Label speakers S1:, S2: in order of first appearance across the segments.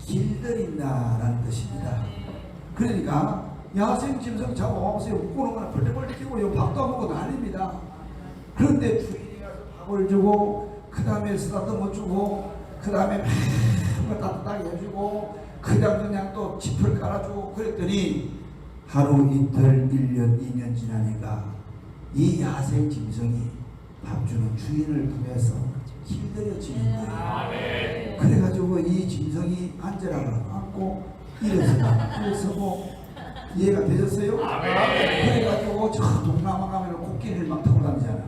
S1: 길들인다라는 뜻입니다. 그러니까 야생 짐승 잡아와보세요. 묶어놓은 거나 벌떡벌떡 끼고 밥도 안 먹고 난립니다. 그런데 주인이 가서 밥을 주고 그 다음에 쓰다듬어 주고 그 다음에 막 따뜻하게 해주고 그냥 또 짚을 깔아주고 그랬더니 하루 이틀 1년 2년 지나니까 이 야생 짐승이 밥 주는 주인을 통해서 길들여지는 거예요. 그래가지고 이 짐승이 앉으라고 앉고 일어서고 이해가 되셨어요? 그래가지고 저 동남아 가면 코끼리를 막 타고 다니잖아.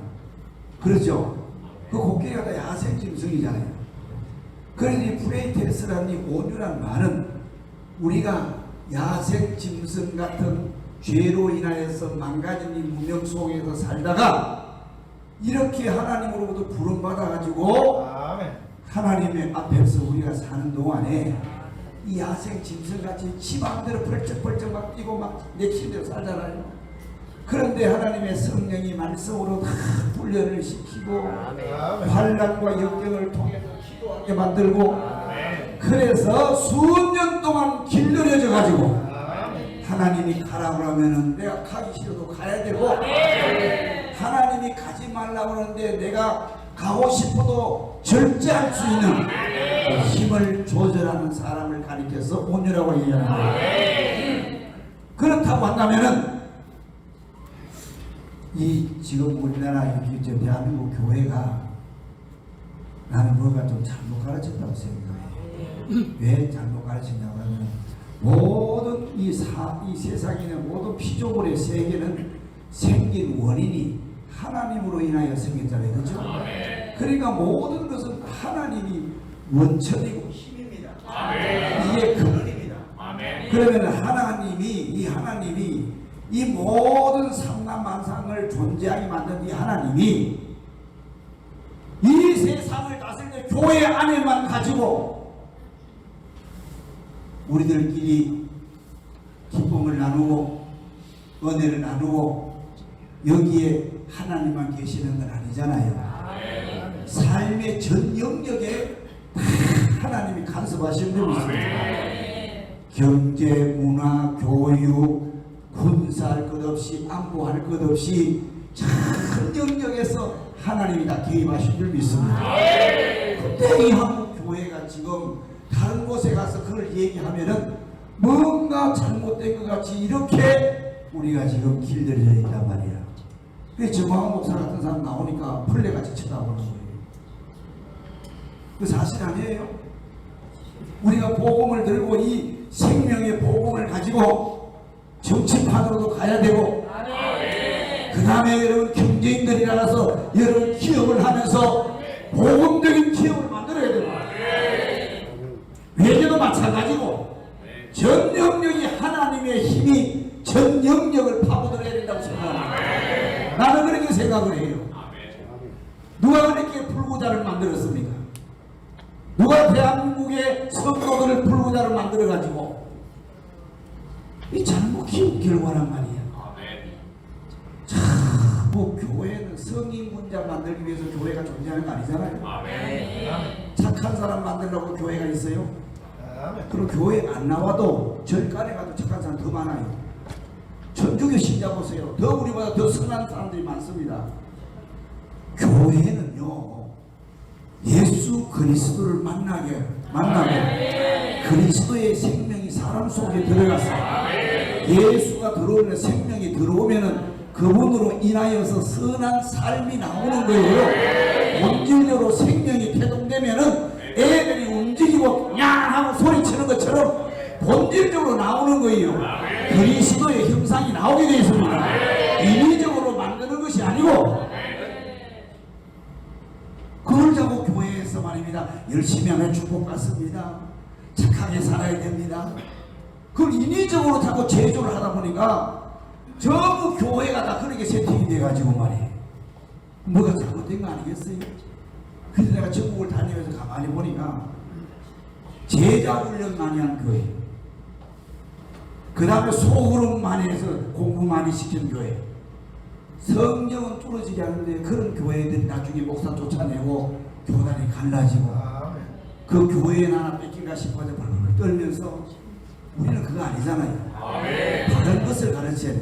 S1: 그렇죠? 그 코끼리가 다 야생 짐승이잖아요. 그래서 이 프레이테스라는 이 온유란 말은 우리가 야생 짐승 같은 죄로 인하여서 망가진 이 문명 속에서 살다가 이렇게 하나님으로부터 부름받아가지고 하나님의 앞에서 우리가 사는 동안에 이 야생 짐승같이 지 마음대로 벌쩍벌쩍 막 뛰고 막 내키는 대로 살잖아요. 그런데 하나님의 성령이 말씀으로 다 훈련을 시키고 환난과 역경을 통해서 기도하게 만들고 그래서 수년 동안 길들여져 가지고 하나님이 가라고 하면은 내가 가기 싫어도 가야 되고 하나님이 가지 말라고 하는데 내가 가고 싶어도 절제할 수 있는 힘을 조절하는 사람을 가리켜서 온유라고 얘기합니다. 그렇다고 한다면은 이 지금 우리나라 여기 대한민국 교회가 나는 뭐가 좀 잘못 가르쳤다고 생각해요. 왜 잘못 가르쳤냐고 하면 모든 이 세상에 있는 모든 피조물의 세계는 생긴 원인이 하나님으로 인하여 생겼잖아요. 그렇죠? 그러니까 모든 것은 하나님이 원천이고 힘입니다. 이게 근원입니다. 그러면 하나님이 이 모든 상남만상을 존재하게 만든 이 하나님이 이 세상을 다스리는 교회 안에만 가지고 우리들끼리 기쁨을 나누고 은혜를 나누고 여기에 하나님만 계시는 건 아니잖아요. 삶의 전 영역에 하나님이 간섭하시는 데 있습니다. 경제, 문화, 교육, 군사할 것 없이 안보할 것 없이 전 영역에서 하나님이 다 개입하신 줄 믿습니다. 근데 이 한국 교회가 지금 다른 곳에 가서 그걸 얘기하면은 뭔가 잘못된 것 같이 이렇게 우리가 지금 길들여져 있단 말이야. 그래서 정광훈 목사 같은 사람 나오니까 플레같이 쳐다보는 거예요. 그 사실 아니에요. 우리가 복음을 들고 이 생명의 복음을 가지고 정치판으로도 가야 되고 그 다음에 여러분 경제인들이 나가서 여러분 기업을 하면서 복음적인 기업을 만들어야 되고 외교도 마찬가지고 전 영역이 하나님의 힘이 전 영역을 파고들어야 된다고 생각합니다. 나는 그렇게 생각을 해요. 누가 그렇게 불구자를 만들었습니까? 누가 대한민국의 성도들을 불구자를 만들어가지고 이 잘못 키운 결과란 말이야. 자, 뭐 교회는 성인 군자 만들기 위해서 교회가 존재하는 거 아니잖아요. 착한 사람 만들려고 교회가 있어요. 그럼 교회 안 나와도 절간에 가도 착한 사람 더 많아요. 천주교 신자 보세요. 더 우리보다 더 선한 사람들이 많습니다. 교회는요 예수 그리스도를 만나게 그리스도의 생명이 사람 속에 들어가서 예수가 들어오면 생명이 들어오면은 그분으로 인하여서 선한 삶이 나오는 거예요. 본질적으로 생명이 태동되면은 애들이 움직이고 야 하고 소리치는 것처럼 본질적으로 나오는 거예요. 그리스도의 형상이 나오게 되어 있습니다. 인위적으로 만드는 것이 아니고 그걸 자꾸 교회에서 말입니다. 열심히 하면 축복받습니다. 착하게 살아야 됩니다. 그걸 인위적으로 자꾸 제조를 하다 보니까 전부 교회가 다 그렇게 세팅이 돼가지고 말이에요. 뭐가 잘못된 거 아니겠어요? 그래서 내가 전국을 다니면서 가만히 보니까 제자 훈련 많이 한 교회, 그 다음에 소그룹 많이 해서 공부 많이 시킨 교회, 성경은 뚫어지지 않는데 그런 교회들이 나중에 목사 쫓아내고 교단이 갈라지고 그 교회에 하나 뺏긴가 싶어서 벌벌 붙들면서 우리는 그거 아니잖아요. 바른 것을 가르쳐야 돼.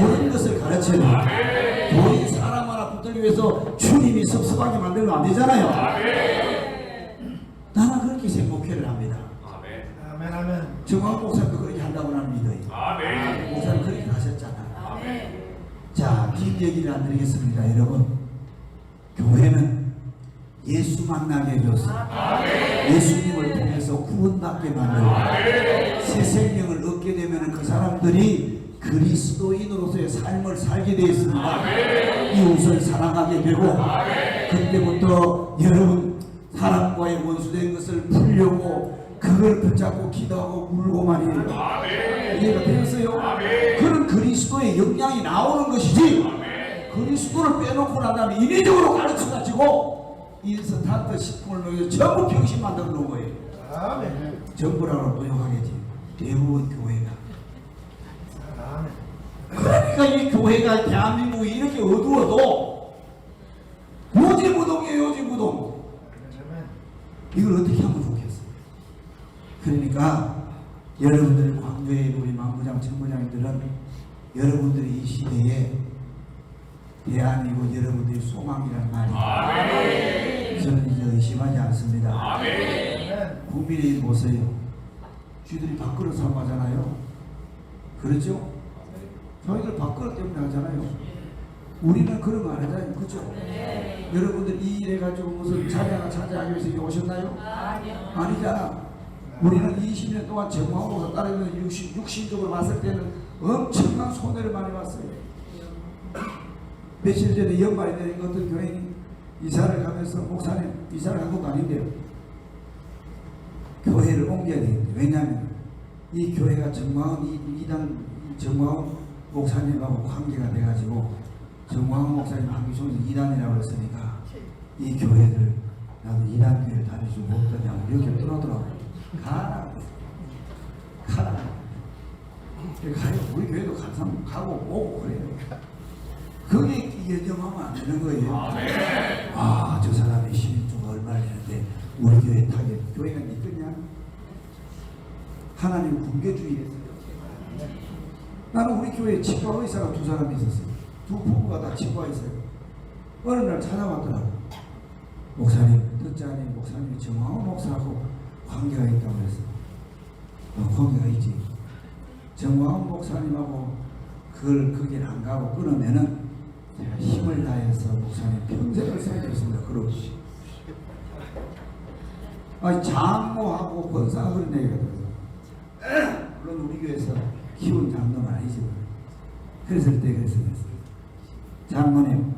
S1: 옳은 것을 가르쳐야 돼. 교회 사람 하나 붙들기 위해서 주님이 섭섭하게 만들면 안 되잖아요. 나는 그렇게 생목회를 합니다.
S2: 아멘.
S1: 정황 목사도 그렇게 한다고 나는 믿어요. 목사님 그렇게 하셨잖아요. 자, 긴 얘기를 안 드리겠습니다. 여러분, 교회는 예수 만나게 해줘서 예수님을 통해서 구원받게 만들고 새 생명을 얻게 되면 그 사람들이 그리스도인으로서의 삶을 살게 되어 있습니다. 이웃을 사랑하게 되고 그때부터 여러분 사람과의 원수된 것을 풀려고 그걸 붙잡고 기도하고 울고 말이에요. 이해가 되었어요? 그런 그리스도의 영향이 나오는 것이지 그리스도를 빼놓고 난 다음에 인위적으로 가르쳐가지고 인스턴트 식품을 먹여서 전부 병신 만들어 놓은 거예요. 정부라고 도용하겠지. 대부분 교회가. 그러니까 이 교회가 대한민국이 이렇게 어두워도 요지부동이에요. 요지부동. 이걸 어떻게 하면 좋겠어요? 그러니까 여러분들 광교의 우리 만부장 천부장님들은 여러분들이 이 시대에 대한민국 여러분들의 소망이라는 말이 저는 이제 의심하지 않습니다. 국민의힘 보세요. 쥐들이 밥그릇 사고 하잖아요. 그렇죠? 저희들 밥그릇 때문에 하잖아요. 우리는 그런 거 안 하잖아요. 그렇죠? 여러분들 이 일 해가지고 무슨 자녀가 차지하기 위해서 여기 오셨나요? 아니잖아. 우리는 20년 동안 정황보고서 따르면 육신적으로 봤을 때는 엄청난 손해를 많이 봤어요. 며칠 전에 연말에 내린 어떤 교인이 이사를 가면서 목사님 이사를 한 것도 아닌데요. 교회를 옮겨야 되겠는데 왜냐하면 이 교회가 정광훈 목사님하고 관계가 돼가지고 정광훈 목사님 한기총에서 2단이라고 했으니까 이 교회를 나도 2단 교회를 다니지고 못하냐고 이렇게 떠나더라고. 가라. 우리 교회도 가고 오고 그래요. 그게 예정하면 안 되는 거예요. 저 사람이 시민주가 얼마나 되는데 우리 교회 타겟 교회가 있겠냐? 하나님 군계주의였어요. 나는 우리 교회에 치과 의사가 2사람이 있었어요. 2 부부가 다 치과 의사예요. 어느 날 찾아왔더라고. 목사님, 듣자니 목사님이 정황훈 목사하고 관계가 있다고 그랬어. 관계가 있지. 정황훈 목사님하고 거길 안 가고 끊으면은 제가 힘을 다해서 목사님 평생을 살겠습니다. 그러고 장모하고 권사가 그런 얘기가 들어요. 물론 우리 교회에서 키운 장로는 아니지만 그랬을 때 그랬어요. 장모님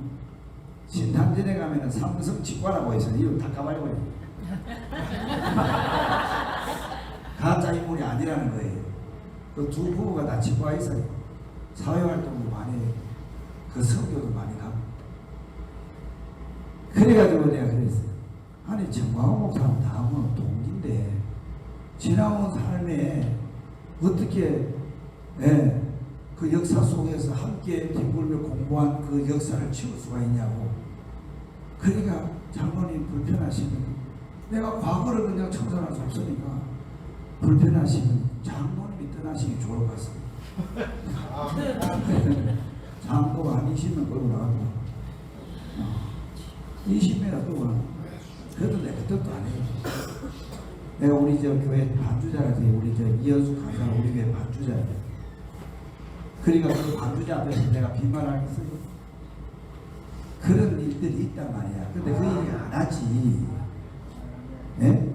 S1: 신탄전에 가면은 삼성 치과라고 해서 이름 다 까발려버려요. 가짜 인물이 아니라는 거예요. 그 2 부부가 다 치과 있어요. 사회활동도 많이 해요. 그 성교도 많이 가고. 그래가지고 내가 그랬어요. 아니 정광훈 목사는 다음은 동기인데 지나온 삶에 어떻게 그 역사 속에서 함께 뒹굴며 공부한 그 역사를 치울 수가 있냐고. 그러니까 장로님 불편하시면 내가 과거를 그냥 청산할 수 없으니까 불편하시면 장로님이 떠나시기 좋을 것 같습니다. 장로가 한 20명 끌고 나가고 20명이나 끌고 나가고 그래도 내가 뜻도 안 해요. 내가 우리 저 교회 반주자라서 우리 저 이현숙 강사가 우리 교회 반주자예요. 그러니까 그 반주자 앞에서 내가 빈말하겠어요? 그런 일들이 있단 말이야. 근데 그 얘기 안 하지. 네?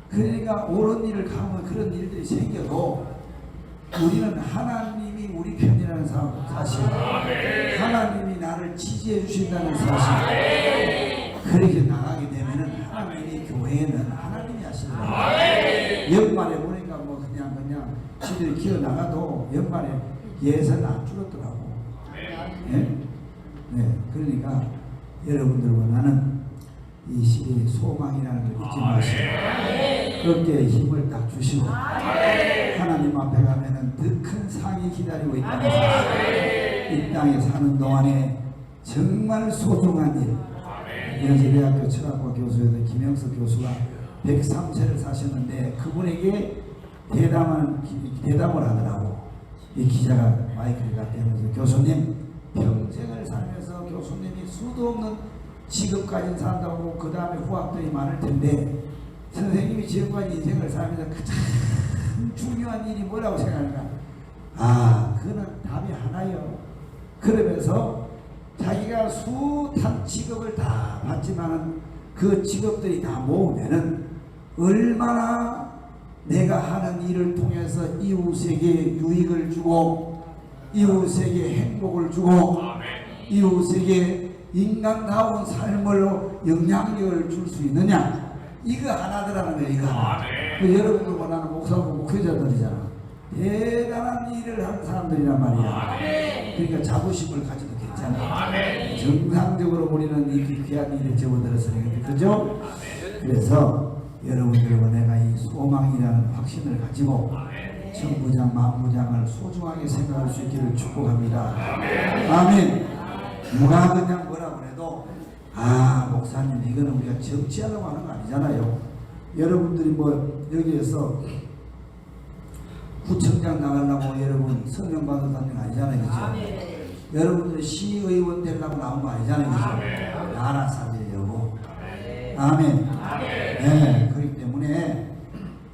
S1: 그러니까 옳은 일을 가면 그런 일들이 생겨도 우리는 하나님이 우리 편이라는 사실, 하나님이 나를 지지해 주신다는 사실, 그렇게 나가게 되면은 하나님이 교회에는 하나님이 하신다. 연말에 보니까 뭐 그냥 지들이 기어 나가도 연말에 예산 안 줄었더라고. 네? 네, 그러니까 여러분들과 나는 이 시대의 소망이라는 걸 잊지 마시고 어깨에 힘을 딱 주시고 하나님 앞에 가면은 더 큰 상이 기다리고 있다는 사실, 이 땅에 사는 동안에 정말 소중한 일. 연세대학교 철학과 교수였던 김영석 교수가 103세를 사셨는데 그분에게 대담을 하더라고. 이 기자가 마이크를 갖다 대면서 교수님 평생을 살면서 교수님이 수도 없는 직업 가진 산다고 그 다음에 후학들이 많을 텐데 선생님이 지금까지 인생을 살면서 가장 중요한 일이 뭐라고 생각하는가? 아, 그거는 답이 하나요. 그러면서 자기가 숱한 직업을 다 받지만은 그 직업들이 다 모으면은 얼마나 내가 하는 일을 통해서 이웃에게 유익을 주고 이웃에게 행복을 주고 이웃에게 인간다운 삶으로 영향력을 줄 수 있느냐, 이거 하나더라는 거예요. 이거 하나. 여러분들 원하는 목사고 목회자들이잖아. 대단한 일을 하는 사람들이란 말이야. 그러니까 자부심을 가져도 괜찮아. 정상적으로 우리는 이 귀한 일에 접어들었으니까, 그죠? 그래서 여러분들과 내가 이 소망이라는 확신을 가지고 천부장 만부장을 소중하게 생각할 수 있기를 축복합니다. 아멘. 누가 그냥 뭐라고 해도 아, 목사님 이거는 우리가 정치하려고 하는 거 아니잖아요. 여러분들이 뭐 여기에서 구청장 나가려고 여러분 성명 받았다는 거 아니잖아요. 그죠? 여러분들이 시의원 되려고 나온 거 아니잖아요. 그죠? 나라 사죄려고. 아멘. 네, 그렇기 때문에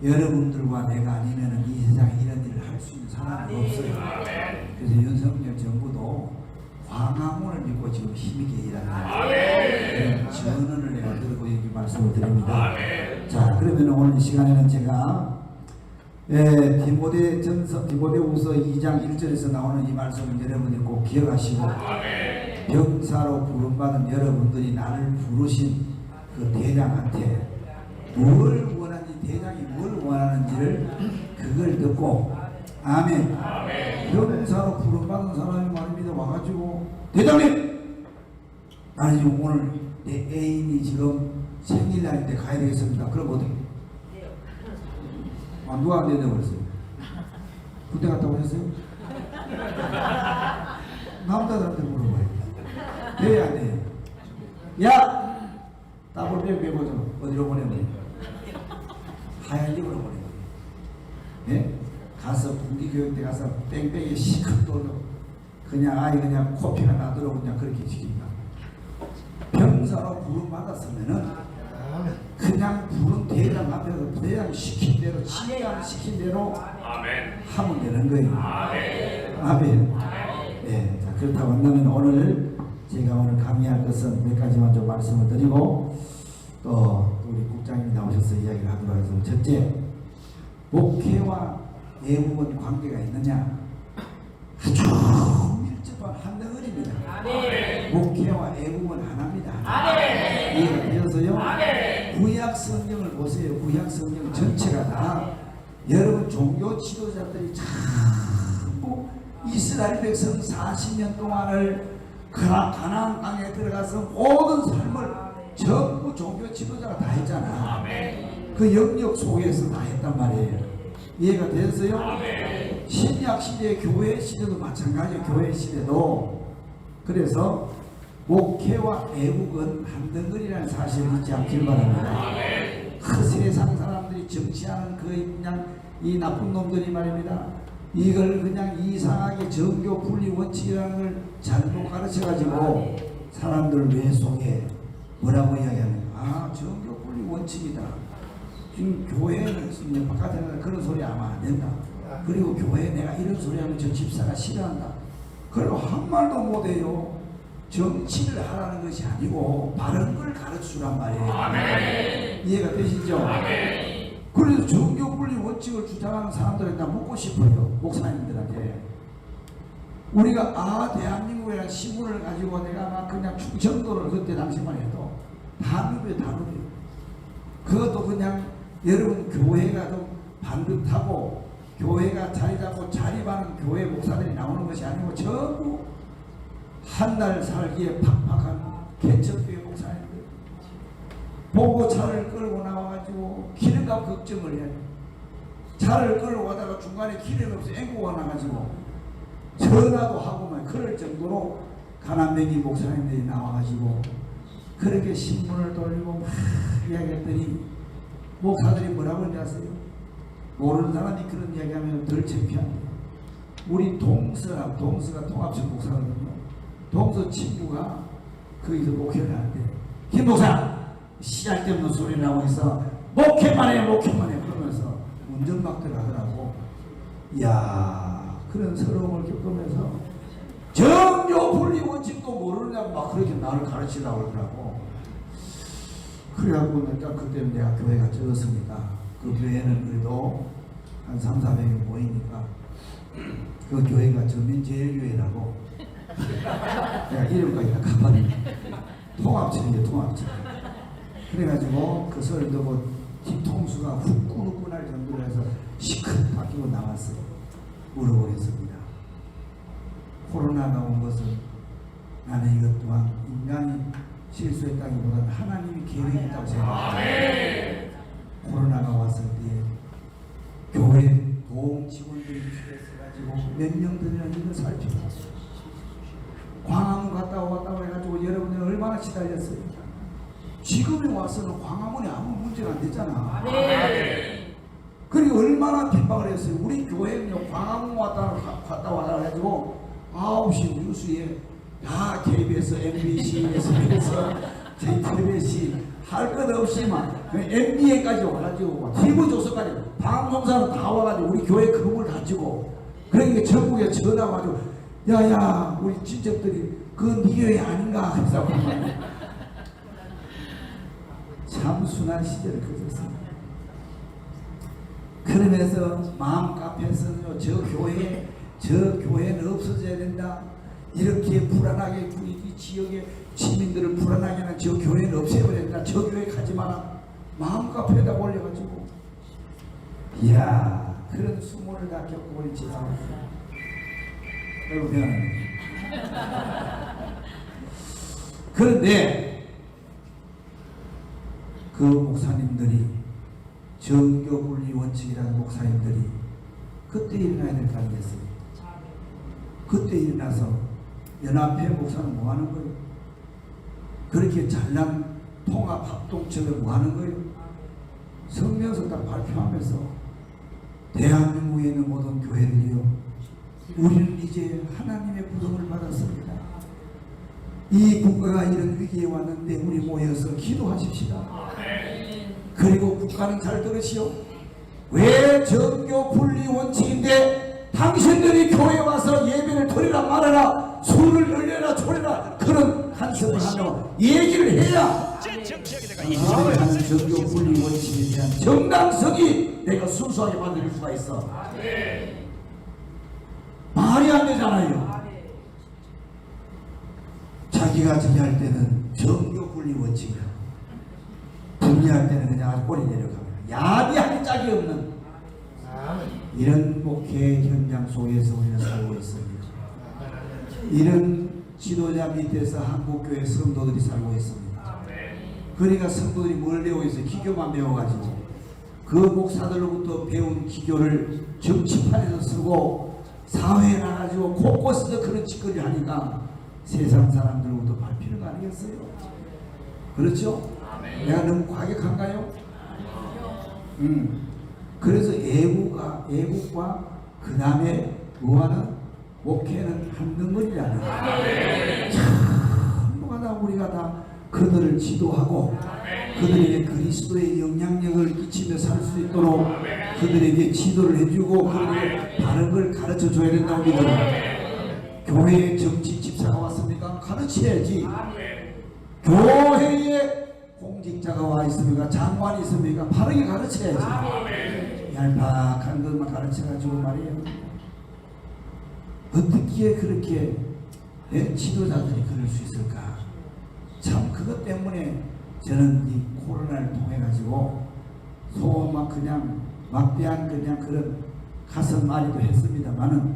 S1: 여러분들과 내가 아니면 이 세상에 이런 일을 할 수 있는 사람이 없어요. 그래서 윤석열 정부도 광화문을 믿고 지금 힘있게 일한다. 전언을 내가 들고 여기 말씀을 드립니다. 자, 그러면 오늘 시간에는 제가 디모데후서 2장 1절에서 나오는 이 말씀을 여러분들이 꼭 기억하시고 병사로 부름받은 여러분들이 나를 부르신 그 대장한테 뭘 원하는지, 대장이 뭘 원하는지를 그걸 듣고 아멘. 병사로 부름받은 사람이 말입니다. 와가지고 대장님, 나는 지금 오늘 내 애인이 지금 생일날인데 가야 되겠습니다. 그럼 어떻게? 아, 누가 안 된다고 그랬어요? 군대 갔다 오셨어요? 남자들한테 물어봐요. 돼야 안 돼요? 야! 따블 빼보자. 어디로 보내면 하얀 집으로 보내면 예? 가서 군기교육대 가서 뺑뺑이 시컷 돌려 그냥 아이 그냥 코피가 나도록 그냥 그렇게 시킵니다. 병사로 부름받았으면은 그냥 부른 대장 앞에서 대장 시킨 대로 지휘관 시킨 대로 하면 되는 거예요. 아멘. 네, 자, 그렇다고 한다면 오늘 제가 오늘 강의할 것은 몇 가지만 좀 말씀을 드리고 또 우리 국장님이 나오셔서 이야기를 하도록 하겠습니다. 첫째, 목회와 애국은 관계가 있느냐? 아주 밀접한 한 덩어리입니다. 목회와 애국은 하나입니다. 이해가 되어서요? 구약 성경을 보세요. 구약 성경 전체가 다 여러분 종교 지도자들이 전부 이스라엘 백성 40년 동안을 가나안 땅에 들어가서 모든 삶을 전부 종교 지도자가 다 했잖아. 그 영역 속에서 다 했단 말이에요. 이해가 됐어요? 신약 시대, 교회 시대도 마찬가지예요. 교회 시대도. 그래서 목회와 애국은 한 덩어리라는 사실을 잊지 않길 바랍니다. 그 세상 사람들이 정치하는 그 그냥 이 나쁜 놈들이 말입니다. 이걸 그냥 이상하게 정교 분리 원칙이라는 걸 잘못 가르쳐가지고 사람들 뇌 속에 뭐라고 이야기하는가? 아, 정교 분리 원칙이다. 지금 교회는 바깥에 나가 그런 소리 하면 안 된다. 그리고 교회에 내가 이런 소리 하면 저 집사가 싫어한다. 그리고 한 말도 못해요. 정치를 하라는 것이 아니고 바른 걸 가르치란 말이에요. 아멘. 이해가 되시죠? 아멘. 그래서 정교분리 원칙을 주장하는 사람들한테 묻고 싶어요. 목사님들한테. 우리가 대한민국이라는 신문을 가지고 내가 막 그냥 충청도를 그때 당시만 해도 단읍이에요. 단읍이에요. 그것도 그냥 여러분 교회가 좀 반듯하고 교회가 자리 잡고 자립하는 교회 목사들이 나오는 것이 아니고 전부 한 달 살기에 팍팍한 개척교회 목사님들 보고 차를 끌고 나와가지고 기름값 걱정을 해요. 차를 끌고 가다가 중간에 기름 없이 앵고가 나가지고 전화도 하고만 그럴 정도로 가난뱅이 목사님들이 나와가지고 그렇게 신문을 돌리고 막 이야기했더니 목사들이 뭐라고 하는지 아세요? 모르는 사람이 그런 이야기하면 덜 창피한데 우리 동서가 통합식 목사거든요. 동서 친구가 거기서 목회를 하는데 김 목사 시작되없는 소리를 하고 있어. 목회만 해 그러면서 운전막들 하더라고. 이야, 그런 서러움을 겪으면서 정교 분리 원칙도 모르느냐고 막 그렇게 나를 가르치려고 그러더라고. 그래갖고 일단 그때 내가 교회가 적었으니까 그 교회는 그래도 한 300~400명 모이니까 그 교회가 전민제일교회라고 내가 이름까지 다 가봤네. 통합체이에요, 통합체. 그래가지고 그 소리 듣고 뒤통수가 후끈후끈 할 정도로 해서 시큰 바뀌고 나왔어요. 물어보겠습니다. 코로나가 온 것은 나는 이것 또한 인간이 실수했다기보다는 하나님이 계획이 있다고 생각합니다. 코로나가 왔을 때 교회 도움 직원들이 필요해가지고 몇 명 들이나 이걸 살펴봤어요. 광화문 갔다 왔다고 해가지고 여러분들 얼마나 기다렸어요. 지금에 와서는 광화문에 아무 문제가 안 됐잖아. 그리고 얼마나 핍박을 했어요. 우리 교회는요, 광화문 갔다 와라 해가지고 9시 뉴스에 다 KBS, MBC, SBS, JTBC 할 것 없이 막 MBN까지 와가지고 TV 조선까지 방송사는 다 와가지고 우리 교회 그룹을 가지고 그러니까 전국에 전화 와가지고 야야 우리 친척들이 그건 네 교회 아닌가 해서 참 순한 시절을 거쳤습니다. 그러면서 마음 카페에서는요, 저 교회는 없어져야 된다. 이렇게 불안하게 이 지역의 시민들을 불안하게 하는 저 교회는 없애버려야 된다. 저 교회 가지 마라. 마음 카페에다 올려가지고 이야, 그런 수모를 다 겪고 우리 지나갔어요. 여러분 미안합니다. 그런데 그 목사님들이 정교분리 원칙이라는 목사님들이 그때 일어나야 될 거 아니겠습니까? 그때 일어나서 연합회 목사는 뭐 하는 거예요? 그렇게 잘난 통합 합동체를 뭐 하는 거예요? 성명서 딱 발표하면서 대한민국에 있는 모든 교회들이요, 우리는 이제 하나님의 부름을 받았습니다. 이 국가가 이런 위기에 왔는데 우리 모여서 기도하십시다. 그리고 국가는 잘 들으시오. 왜 정교 분리 원칙인데 당신들이 교회에 와서 예배를 드리라 말아라, 술을 열려라 졸여라 그런 한성을 하며 얘기를 해야 당신들이 하는 정교 분리 원칙에 대한 정당성이 내가 순수하게 받을 수가 있어. 말이 안 되잖아요. 자기가 저기 할 때는 정교 분리 원칙이야. 분리할 때는 그냥 아주 꼬리 내려갑니다. 야비한 짝이 없는 이런 목회 현장 속에서 우리는 살고 있습니다. 이런 지도자 밑에서 한국교회 성도들이 살고 있습니다. 그러니까 성도들이 뭘 배우고 있어요? 기교만 배워가지고 그 목사들로부터 배운 기교를 정치판에서 쓰고 사회에 나가지고 곳곳에서 그런 짓거리를 하니까 세상 사람들로부터 밟히는 거 아니겠어요? 그렇죠? 내가 너무 과격한가요? 그래서 애국과 그 다음에 뭐하는 목회는 한 덩어리라는 거예요. 전부가 다 우리가 다 그들을 지도하고 그들에게 그리스도의 영향력을 끼치며 살 수 있도록 그들에게 지도를 해주고 그들에게 바른 걸 가르쳐 줘야 된다고 믿어요. 교회에 정치 집사가 왔습니까? 가르쳐야지. 교회에 공직자가 와 있습니까? 장관이 있습니까? 바르게 가르쳐야지. 얄팍한 것만 가르쳐가지고 말이에요. 어떻게 그렇게 지도자들이 그럴 수 있을까? 참 그것 때문에 저는 이 코로나를 통해 가지고 소막 그냥 막대한 그냥 그런 가슴 마리도 했습니다만은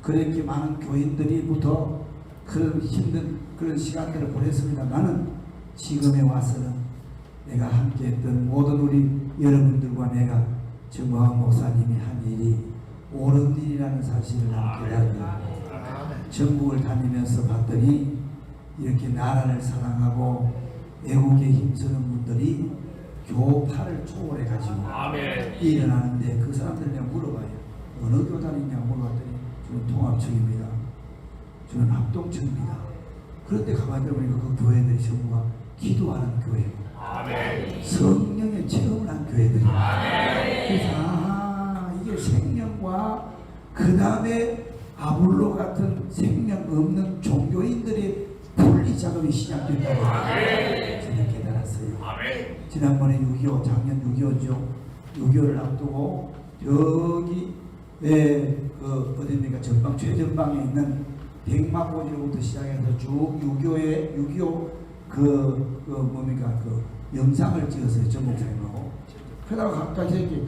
S1: 그렇게 많은 교인들이부터 그런 힘든 그런 시간들을 보냈습니다만은 지금에 와서는 내가 함께했던 모든 우리 여러분들과 내가 정광 목사님이 한 일이 옳은 일이라는 사실을 함께 알고 전국을 다니면서 봤더니 이렇게 나라를 사랑하고 애국에 힘쓰는 분들이 교파를 초월해 가지고 일어나는데 그 사람들 내가 물어봐요. 어느 교단이냐 물어봤더니 저는 통합청입니다. 저는 합동청입니다. 그런데 가만히 들어보니까 그 교회들이 전부가 기도하는 교회고 성령의 체험을 한 교회들이에요. 그래서 이게 생명과 그 다음에 아볼로 같은 생명 없는 종교인들의 분리 작업이 시작된다고 저는 깨달았어요. 지난번에 6.25 작년 6.25죠. 6.25를 앞두고 여기 어딥니까 전방 최전방에 있는 백마고지로부터 시작해서 쭉 6.25의 뭡니까 영상을 찍었어요. 전목사님하고. 그러다가 가까이 이렇게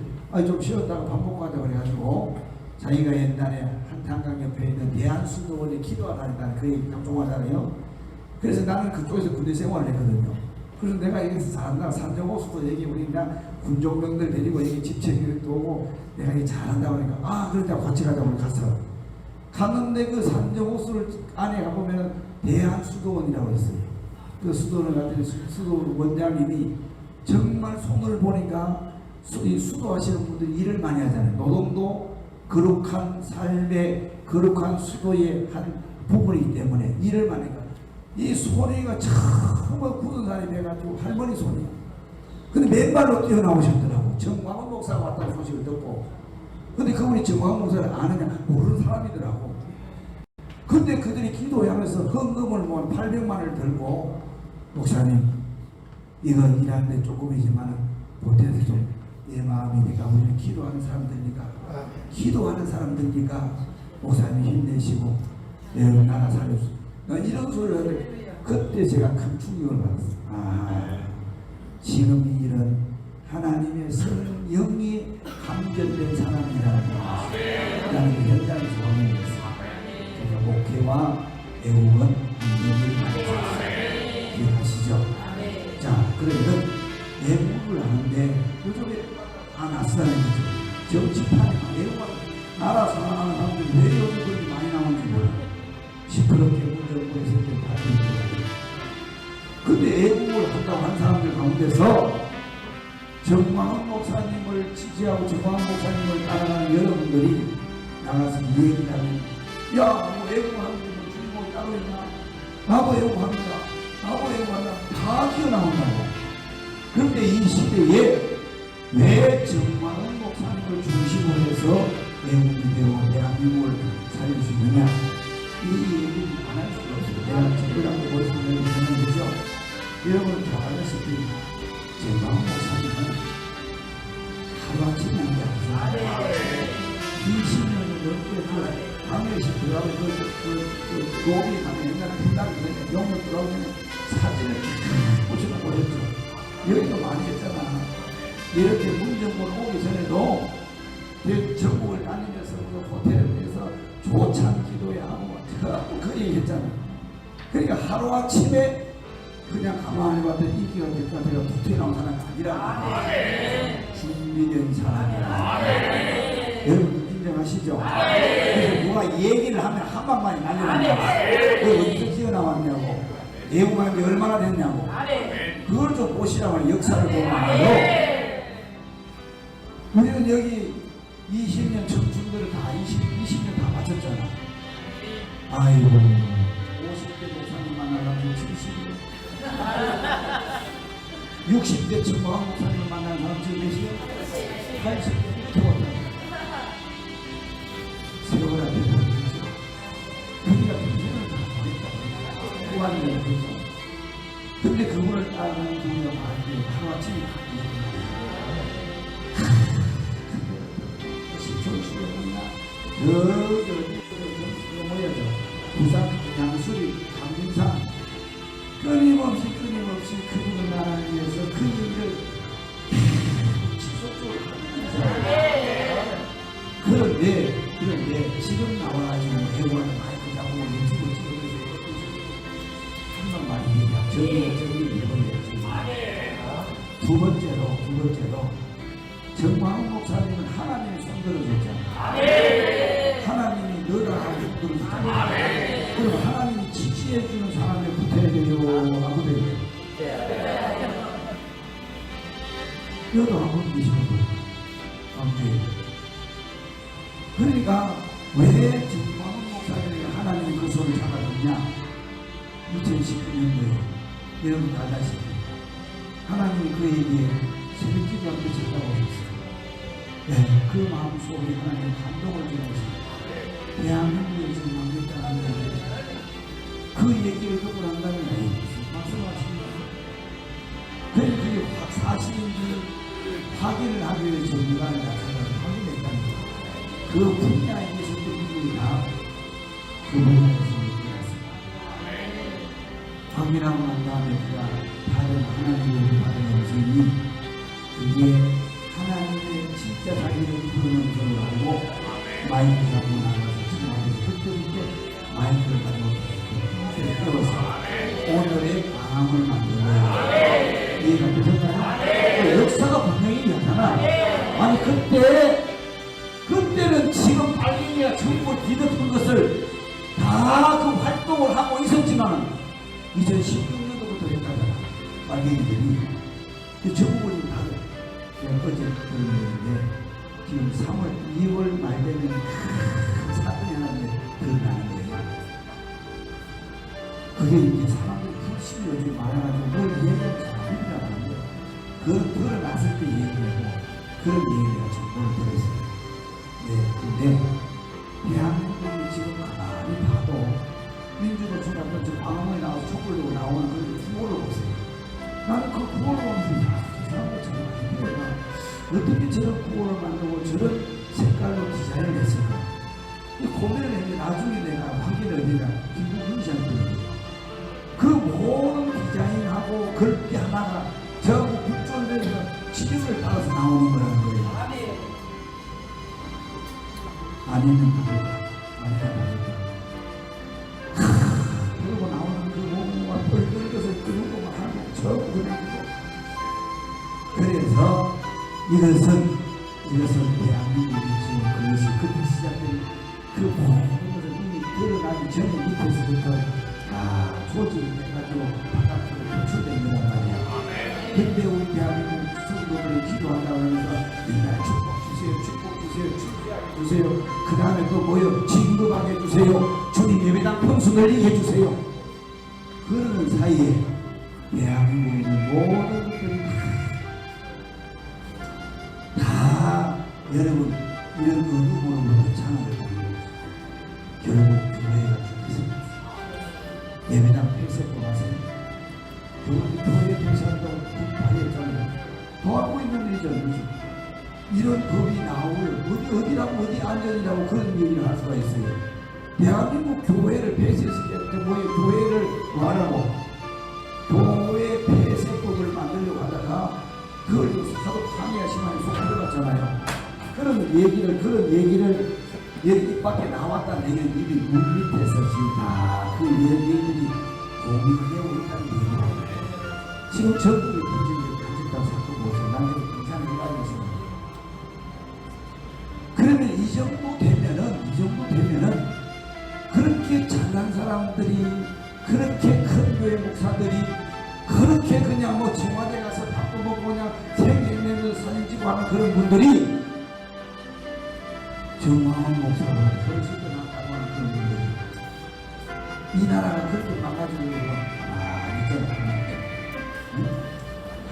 S1: 좀 쉬었다가 밥 먹고 가자 그래가지고 자기가 옛날에 한탄강 옆에 있는 대한수도원에 기도하다니까 그 얘기 좀 좋아하잖아요. 그래서 나는 그쪽에서 군대 생활을 했거든요. 그래서 내가 여기서 잘한다. 산정호수도 얘기 우리가 군종병들 데리고 여기 집체교육도 오고 내가 이게 잘한다고 하니까 그러자 같이 가자고 갔어. 갔는데 그 산정호수를 안에 가보면 대한수도원이라고 있어요. 그 수도를 갔더니 수도 원장님이 정말 손을 보니까 수도하시는 분들이 일을 많이 하잖아요. 노동도 거룩한 삶의 거룩한 수도의 한 부분이기 때문에 일을 많이 하니까 이 손이가 정말 굳은 살이 돼가지고 할머니 손이. 근데 맨발로 뛰어나오셨더라고. 정광훈 목사가 왔다는 소식을 듣고. 근데 그분이 정광훈 목사를 아느냐 모르는 사람이더라고. 근데 그들이 기도하면서 헌금을 800만 원을 들고 목사님 이거 일하는데 조금이지만 보태서 좀 내 마음이니까 우리는 기도하는 사람들이니까 목사님 힘내시고 나라 살려주세요. 이런 소리를 하는데 그때 제가 큰 충격을 받았어요. 지금 이 일은 하나님의 성령이 감전된 사람이라는 것을 나는 현장에서 확인했어요. 그래서 목회와 애국은 능력을 기억하시죠. 자, 그러면 애국을 하는데 요즘에 낯서는 거죠. 정치판에 애국을 나라 사랑하는 사람들이 왜 요즘 그렇게 많이 나오는지 몰라요. 시끄럽게 문정부에서 이렇게 발표를 해요. 근데 애국을 한다고 한 사람들 가운데서 정광훈 목사님을 지지하고 정광훈 목사님을 따라가는 여러분들이 나가서 이 얘기를 하면 뭐 애국하는데 뭐 주인공이 따로 있나? 나도 애국합니다. 나도 애국한다. 다 튀어나온다고. 그런데 이 시대에 왜 정광훈 목사님을 중심으로 해서 애국이 되고 대한민국을 살릴 수 있느냐? 이 얘기를 안 할 수가 없어요. 내가 정부장도 머릿속에 있는 거죠. 여러분 다 알다시피 정광훈 목사님은 하루아침에 한 게 아니죠. 20년을 넘게 강의실 들어가면 로비 가면 옛날에 분당이 되면 영문 들어오면 사진을 보시면 보셨죠. 여기도 많이 했잖아. 이렇게 문정부를 오기 전에도 전국을 다니면서 호텔에서 조찬 기도에 하고 그 얘기 했잖아. 그러니까 하루아침에 그냥 가만히 봤더니 인기가 될까 내가 툭 튀어나온 사람이 아니라 준비된 사람이야. 여러분 인정하시죠? 그래서 누가 얘기를 하면 한 방만이 날려난다. 왜 어디서 튀어나왔냐고 애국한 게 얼마나 됐냐고 그걸 좀 보시라고 역사를 보면 알아요. 우리는 여기 20년 청춘들을 다 20년 다 마쳤잖아. 아이고 50대 목사님 만나가지고 70대 60대 정광훈 목사님을 만나는 사람 지금 몇이에요? 80대 이렇게 왔다. 세월 앞에 보이죠. 그러니까 인생을 다 버렸다. 후한대로 그죠. 근데 그분을 따르는 우리가 많은데 하루아침에 여기 모여져 부산 양수리 강림산 끊임없이 그분을 나라를 위해서 그 일을 지속적으로 하면서 그런데 지금 나와가지고 애국하는 마이크 잡고 유튜브 찍으면서 한번 많이 얘기하죠. 저기 해버려야지. 두 번째로 정광훈 목사님은 하나님의 손 들어줬잖아. 하나님이 너라고 손 들어줬잖아. 그럼 하나님이 지지해주는 사람에 붙어야 돼요? 안 붙어야 돼요? 여도 한번 계시는 거예요. 아무튼 그러니까 왜 정광훈 목사님이 하나님의 그 손을 잡아줬냐? 2019년도에 여러분 다 아시죠? 하나님이 그에게 새벽기도가 펼쳤다고 했어요. 네, 그 마음속에 하나님 감동을 주셨어요. 대한민국에 지금 만들었다는 얘기죠. 그 얘기를 듣고 난 다음에 무슨 말씀하십니까? 그래서 그게 사실인지 확인을 하기 위해서 전문가를 나서서 확인했다는 거예요. 그 분야에 계셨던 분들이 다 그 분야에서 얘기했습니다. 확인하고 난 다음에 그가 받은 하나님을 받은 음성이 그게 하나님의 진짜 자기를 부르는 음성을 알고 마이크 잡고 나가서 지나가서 그때부터 마이크를 가지고 끌어서 오늘의 강함을 만든 거예요. 이해가 되셨나요? 역사가 분명히 나타나. 아니 그때는 지금 빨갱이가 전국을 뒤덮은 것을 다 그 활동을 하고 있었지만 2016년도부터 했다잖아. 빨갱이들이 그 전국을 다 어제 그랬는데 지금 3월 2월 말 되면 큰 사건이 하나인데 드러나는 거예요. 그게 이제 사람들이 불신이 요즘 많아가지고 뭘 얘기하면 잘 한다는 거예요. 그걸 드러났을 때 얘기하고 그런 얘기가 정보를 들었어요. 네, 근데 대한민국이 지금 가만히 봐도 민주도 주라고 지금 광화문에 나와서 촛불 들고 나오는 그 구호를 보세요. 나는 그 구호를 보면서 야, 사람들 정말 힘들다. 어떻게 저런 구호를 만들고 저런 색깔로 디자인을 했을까? 이 고민을 했는데 나중에 내가 확인을 내가 김국훈 씨한테 그 모든 디자인하고 글귀 하나가 저하고 국조원에서 지름을 따라서 나오는 거라는 거예요. 아니면 그거가 아니야. 그러고 나오는 그 몸과 펄펄 것을 끄는 것만 하고 전부 그리고 그래서 이것은 대한민국이 지금 그것이 그때 시작된 그 모든 것을 이미 드러나기 전에 밑에서부터 다 조직이 돼가지고 바깥으로 표출된 거란 말이야. 근데 우리 대한민국 성도들이 기도한다고 하면서 이날 축복 주세요, 축복 주세요, 축복하게 주세요. 그 다음에 또 뭐요? 진급하게 해주세요. 주님 예배당 평수 늘리게 해주세요. 그러는 사이에 대한민국에 있는 모든 것들이 다 여러분 이런 어두움으로부터 창을 받는 결국 교회가 죽겠습니다. 예배당 폐쇄법 하세요. 교회 폐쇄한다고 국파했잖아요. 더 하고 있는 일이죠. 이런 법이 나올 어디라고 어디 안전이라고 그런 얘기를 할 수가 있어요. 대한민국 교회를 폐쇄시켰는데 뭐에 교회를 뭐하라고 교회 폐쇄법을 만들려고 하다가 그걸 사도 강의가 심하게 속 들어갔잖아요. 그런 얘기를 입 밖에 나왔다는 얘기는 이미 물밑에서 지금 그 얘기들이 고민되고 있다는 얘기예요. 지금 전국에 터진 가졌다고 사건 보세요. 난 지금 괜찮은 생각이었어요. 그러면 이 정도 되면은 그렇게 잘난 사람들이 그렇게 큰 교회 목사들이 그렇게 그냥 뭐 청와대 가서 밥도 먹고 그냥 생생내면서 사진 찍고 하는 그런 분들이 정황훈 목사가 그러실 때 낫다고 하는 그런 분들이 이 나라가 그렇게 망가지고 가만히 있잖아.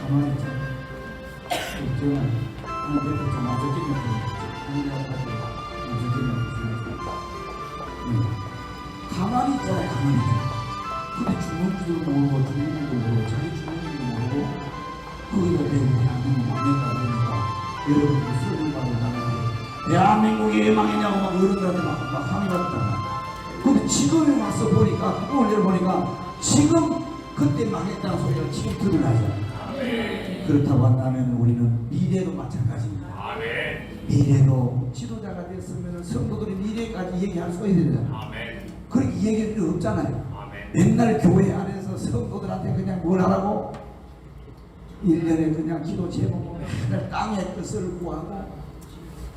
S1: 가만히 있잖아. 저는 그래도 좀 어저께는 가만히 있잖아. 가만히 있잖아. 근데 죽는지도 모르고 죽는지도 모르고 자기 죽는지도 모르고 거기다 대고 대한민국 망했다 그러니까 여러분들 술을 나가는데 대한민국이 망했냐고 막 어른들한테 막 항의가 있잖아. 근데 지금에 와서 보니까 그걸 열어보니까 지금 그때 망했다는 소리가 지금 드러나잖아. 그렇다고 한다면 우리는 미래도 마찬가지입니다. 미래도 지도자가 됐으면 성도들이 미래까지 얘기할 수가 있어야 되잖아. 그렇게 얘기할 필요 없잖아요. 맨날 교회 안에서 성도들한테 그냥 뭘 하라고? 1년에 그냥 기도 제목 맨날 땅의 것을 구하고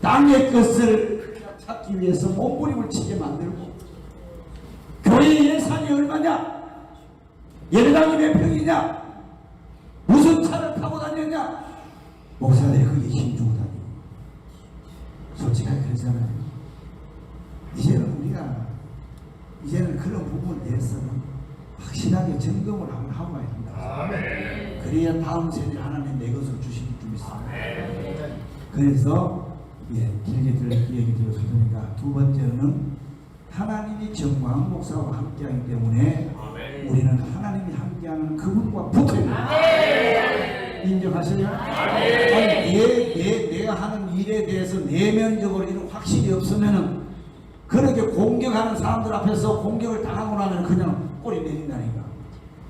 S1: 땅의 것을 찾기 위해서 몸부림을 치게 만들고 교회 예산이 얼마냐? 예배당이 몇 평이냐? 무슨 차를 타고 다녔냐? 목사들이 그게 힘주고 다니고 솔직하게 그러잖아요. 이제는 그런 부분에 대해서는 확실하게 점검을 한번 하고 가야 된다. 그래야 다음 세대 하나님 내 것을 주시기 좀 있습니다. 그래서 길게 얘기 드려서 그러니까 두 번째는 하나님이 정광 목사와 함께하기 때문에 우리는 하나님이 함께하는 그분과 붙어야 돼요. 인정하세요? 아니, 내가 하는 일에 대해서 내면적으로 이런 확신이 없으면은 그렇게 공격하는 사람들 앞에서 공격을 당하고 나면 그냥 꼬리 내린다니까.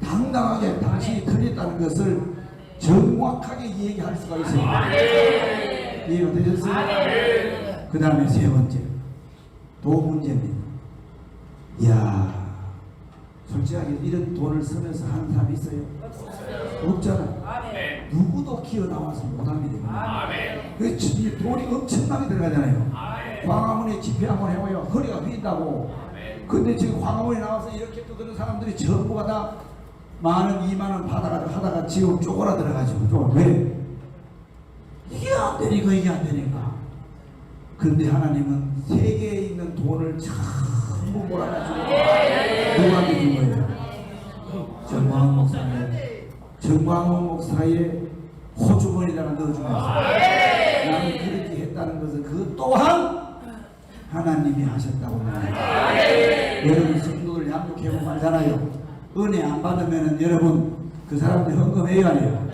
S1: 당당하게 당신이 틀렸다는 것을 정확하게 얘기할 수가 있어요. 이해가 되셨어요? 그 다음에 세 번째, 돈 문제입니다. 이야, 솔직하게 이런 돈을 쓰면서 하는 사람이 있어요? 없잖아요. 누구도 기어 나와서 못하게 됩니다. 그래서 돈이 엄청나게 들어가잖아요. 광화문에 집회 한번 해봐요. 허리가 휘인다고. 근데 지금 광화문에 나와서 이렇게 또 그런 사람들이 전부가 다 만원, 2만원 받아가지고 하다가 지금 쪼그라들어가지고. 왜? 이게 안 되니까, 이게 안 되니까. 그런데 하나님은 세계에 있는 돈을 전부 몰아가지고 누가 믿는 거예요? 정광훈 목사의 호주머니에다가 넣어주면서 나는 그렇게 했다는 것은 그 또한 하나님이 하셨다고 합니다. 여러분 성도들 양육해보면 알잖아요. 은혜 안 받으면 여러분 그 사람들 헌금해야 해요.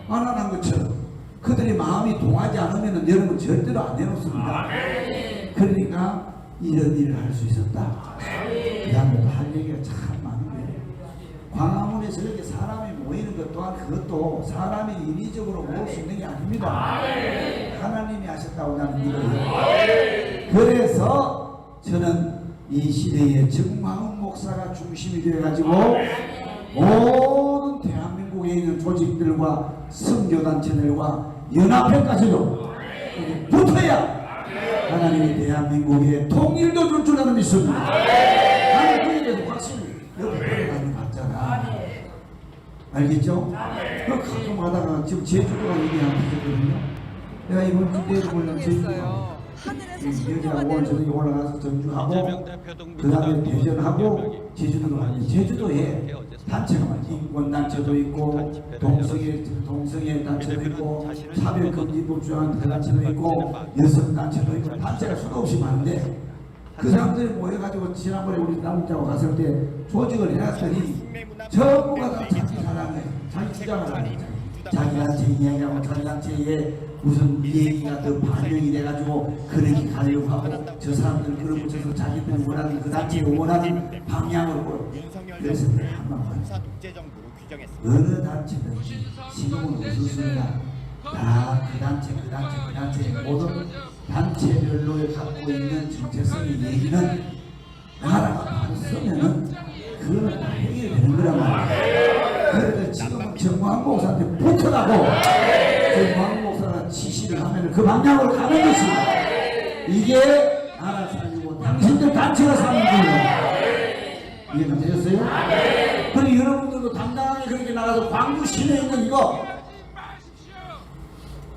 S1: 안 하는 것처럼 그들이 마음이 동하지 않으면 여러분 절대로 안 해놓습니다. 그러니까 이런 일을 할 수 있었다. 그 다음에 또 할 얘기가 참 많은데 광화문에서 이렇게 사람이 모이는 것 또한 그것도 사람이 인위적으로 모을 수 있는 게 아닙니다. 하나님이 하셨다고 나는 믿어요. 그래서 저는 이 시대에 정광훈 목사가 중심이 되어가지고 모든 대한민국에 있는 조직들과 선교단체들과 연합회까지도 붙어야 하나님이 대한민국에 통일도 줄 줄 아는 믿습니다. 나는 그에 대해서 확실히 옆에 많이 봤잖아. 알겠죠? 그 가끔 하다가 지금 제주도가 얘기하는 거거든요. 내가 이번 주에 보려면 제주도가 여기하고 오늘 저녁에 올라가서 전주하고 그 다음에 대전하고 제주도로 가요. 제주도에 단체가 많아요. 인권단체도 있고 동성애 단체도 있고 사별금지법 주장하는 그 단체도 있고 여성단체도 있고 단체가 수도 없이 많은데 그 사람들이 모여가지고 지난번에 우리 남자하고 갔을 때 조직을 해놨더니 전부가 다 자기 사랑에 자기 주장을 하는 거예요. 자기 단체 이야기하고 자기 단체에 무슨 얘기가 더 반영이 돼가지고 그렇게 가려고 하고 저 사람들 끌어붙여서 자기들 원하는 그 단체에 원하는 방향으로. 그래서 내가 한번 말했어. 어느 단체든 지금은 없었습니다. 다 그 단체 모든 단체별로 갖고 있는 정체성의 얘기는 나라가 바로 쓰면은 그거는 다 해결되는 거란 말이야. 그래서 지금은 정광훈 목사한테 붙어가고 정광훈 목사가 지시를 하면 그 방향으로 가는 것입니다. 이게 나라 살리고 당신들 단체가 사는 거예요. 이해가 되셨어요? 그리고 여러분들도 당당하게 그렇게 나가서 광주 시내에 있는 이거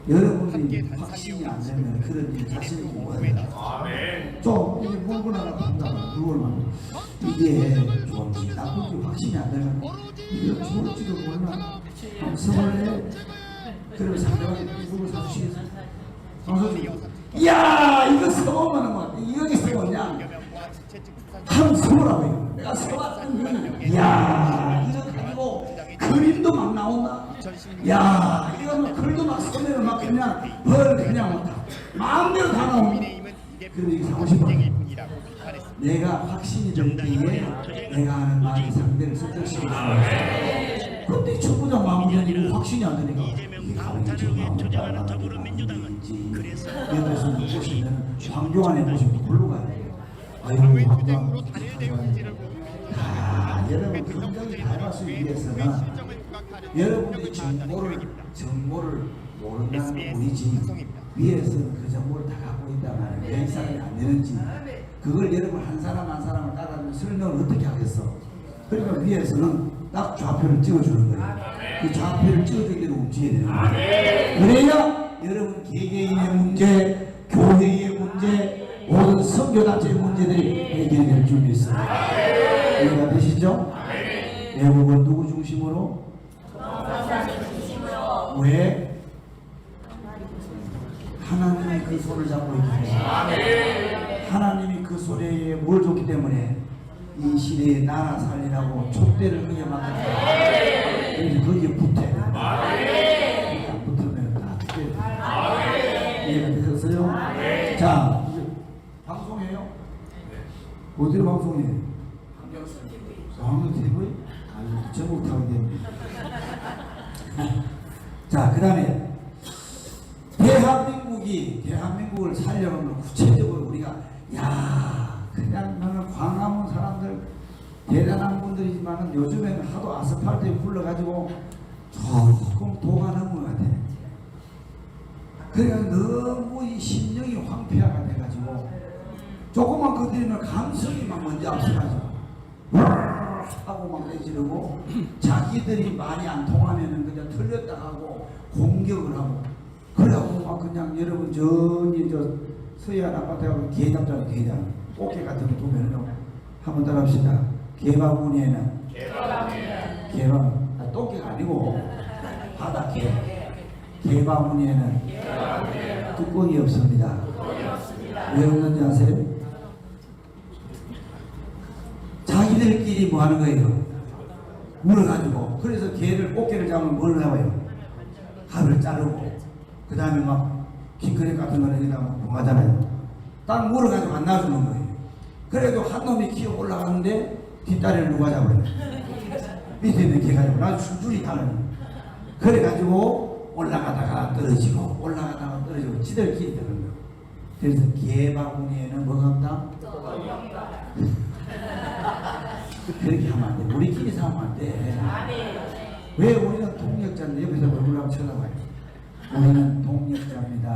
S1: 여러분들이 확신이 안 되면 그런 일 자신이 먹어야 돼요. 좀 이게 물건 하나 판다. 물건만 이게 좋은지 나쁜지 확신이 안 되면 이거 좋을지도 몰라. 서울에 그러면 상대방이 누구 사주시겠어요? 이야 이거 서울만 하면 이거 서울이냐? 한 서울하고요. 내가 서울하면 이야 이거 가지고 그림도 막 나온다. 야 이거 막 글도 막 써내면 막 그냥 그냥 막 마음대로 다 나옵니다. 그런데 이게 사고 싶어. 내가 확신이 될 때에 내가 하는 말이 상대를 설득시킬 수가 있어요. 그런데 전부 다 마음이 확신이 안 되니까 이게 가만히 저 마음을 따라가는지 옆에서 보시면 황교안에 보시면 골로 가야 돼요. 아이고 황교안 다 여러분 긍정이 닮을 수 위해서는 여러분들이 정보를 모른다는 건 우리지 위에서는 그 정보를 다 갖고 있단 말이에요. 왜 이 사람이 안 되는지 그걸 여러분 한 사람을 따라하면 설명을 어떻게 하겠어. 그러니까 위에서는 딱 좌표를 찍어주는 거예요. 그 좌표를 찍어주기 위해 움직여야 되는 거예요. 그래야 여러분 개개인의 문제, 교회의 문제, 모든 선교단체의 문제들이 해결될 줄 믿습니다. 이해가 되시죠? 외국은 누구 중심으로? 왜? 하나님이 그 손을 잡고 있기 때문에, 하나님이 그 손에 뭘 줬기 때문에 이 시대에 나라 살리라고 촛대를 그게 만들었다. 그래서 거기에 붙어야 돼. 안 붙으면 다 죽게 돼. 이해가 되셨어요? 자, 이제 방송해요? 어디로 방송해? 황경 TV? 아니, 전국 타고 됩니다. 자, 그 다음에 대한민국을 살려면 구체적으로 우리가 그냥 나는 광화문 사람들 대단한 분들이지만 요즘에는 하도 아스팔트에 굴러가지고 조금 도가 넘은 것 같아. 그러니까 너무 이 심령이 황폐화가 돼가지고 조금만 건드리면 감성이 막 먼저 앞서가지고 하고 막 내지르고 자기들이 말이 안 통하면은 그냥 틀렸다 하고 공격을 하고 그러고 막 그냥 여러분 저기 저 서해안 아파트하고 개 잡잖아요. 개장 꽃게 같은 거 보면은 한번 더 합시다. 개바구니에는 똥개가 아니고 바다개. 개바구니에는 뚜껑이 없습니다. 왜 없는지 아세요? 자기들끼리 뭐 하는 거예요? 물어가지고. 그래서 개를 꽃게를 잡으면 뭘 나와요? 칼을 자르고 그 다음에 막 킹크랩 같은 거는 여기다 봉하잖아요. 딱 물어가지고 안 놔주는 거예요. 그래도 한 놈이 기어 올라가는데 뒷다리를 누가 잡아요? 밑에 있는 개가 잡고 나도 줄줄이 타는. 그래가지고 올라가다가 떨어지고 올라가다가 떨어지고 지들끼리 되는 거예요. 그래서 개바구니에는 뭐가 없다? 그렇게 하면 안 돼. 우리끼리 싸우면 안 돼. 왜 우리는 동력자인데 옆에서 얼굴 한번 쳐다봐요. 우리는 동력자입니다.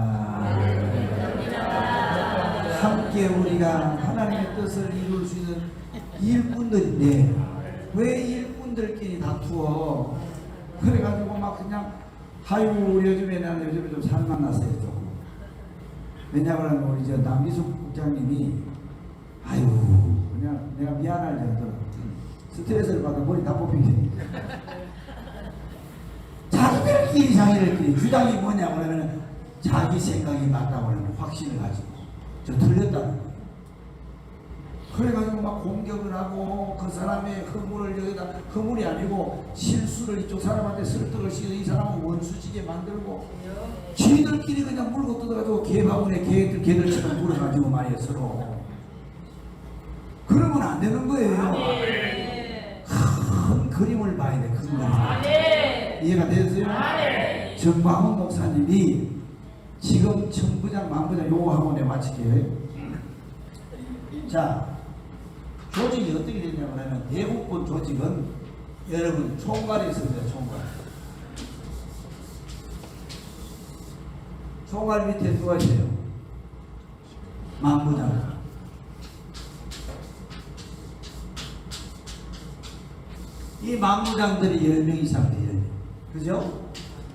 S1: 함께 우리가 하나님의 뜻을 이룰 수 있는 일꾼들인데 왜 일꾼들끼리 다투어? 그래가지고 막 그냥 요즘에 나는 요즘에 좀 살만 났어요 조금. 왜냐하면 우리 저 남기숙 국장님이 그냥 내가 미안할 정도로 스트레스를 받아 머리 다 뽑히게. 자기들끼리 주장이 뭐냐고 하면 자기 생각이 맞다고 하는 확신을 가지고 저 틀렸다는 거예요. 그래가지고 막 공격을 하고 그 사람의 허물을 여기다 허물이 아니고 실수를 이쪽 사람한테 설득을 시켜서 이 사람은 원수지게 만들고 지들끼리 그냥 물고 뜯어가지고 개바구니에 개들처럼 물어가지고 말이에요 서로. 그러면 안 되는 거예요. 큰 그림을 봐야 돼. 큰 그림. 이해가 되세요? 정광훈 목사님이 지금 천부장 만부장 요거 하고 내가 마칠게요. 자, 조직이 어떻게 되냐고 하면 대국군 조직은 여러분 총괄이 있습니다. 총괄 밑에 누가 있어요? 만부장. 이 만부장들이 10명 이상 돼요. 그죠?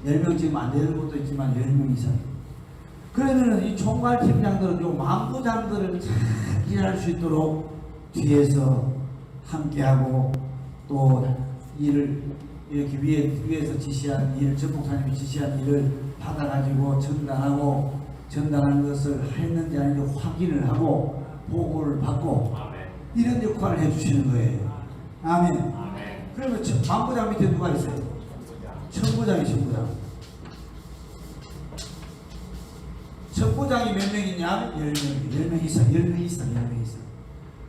S1: 10명 지금 안 되는 것도 있지만 10명 이상. 그러면 이 총괄팀장들은 요 만부장들을 잘 일할 수 있도록 뒤에서 함께하고 또 일을 이렇게 위에서 지시한 일, 전목사님이 지시한 일을 받아가지고 전달한 것을 했는지 아닌지 확인을 하고 보고를 받고 이런 역할을 해주시는 거예요. 아멘. 그러면 만부장 밑에 누가 있어요? 천부장이 천부장. 천부장이 몇 명이냐? 10명 이상.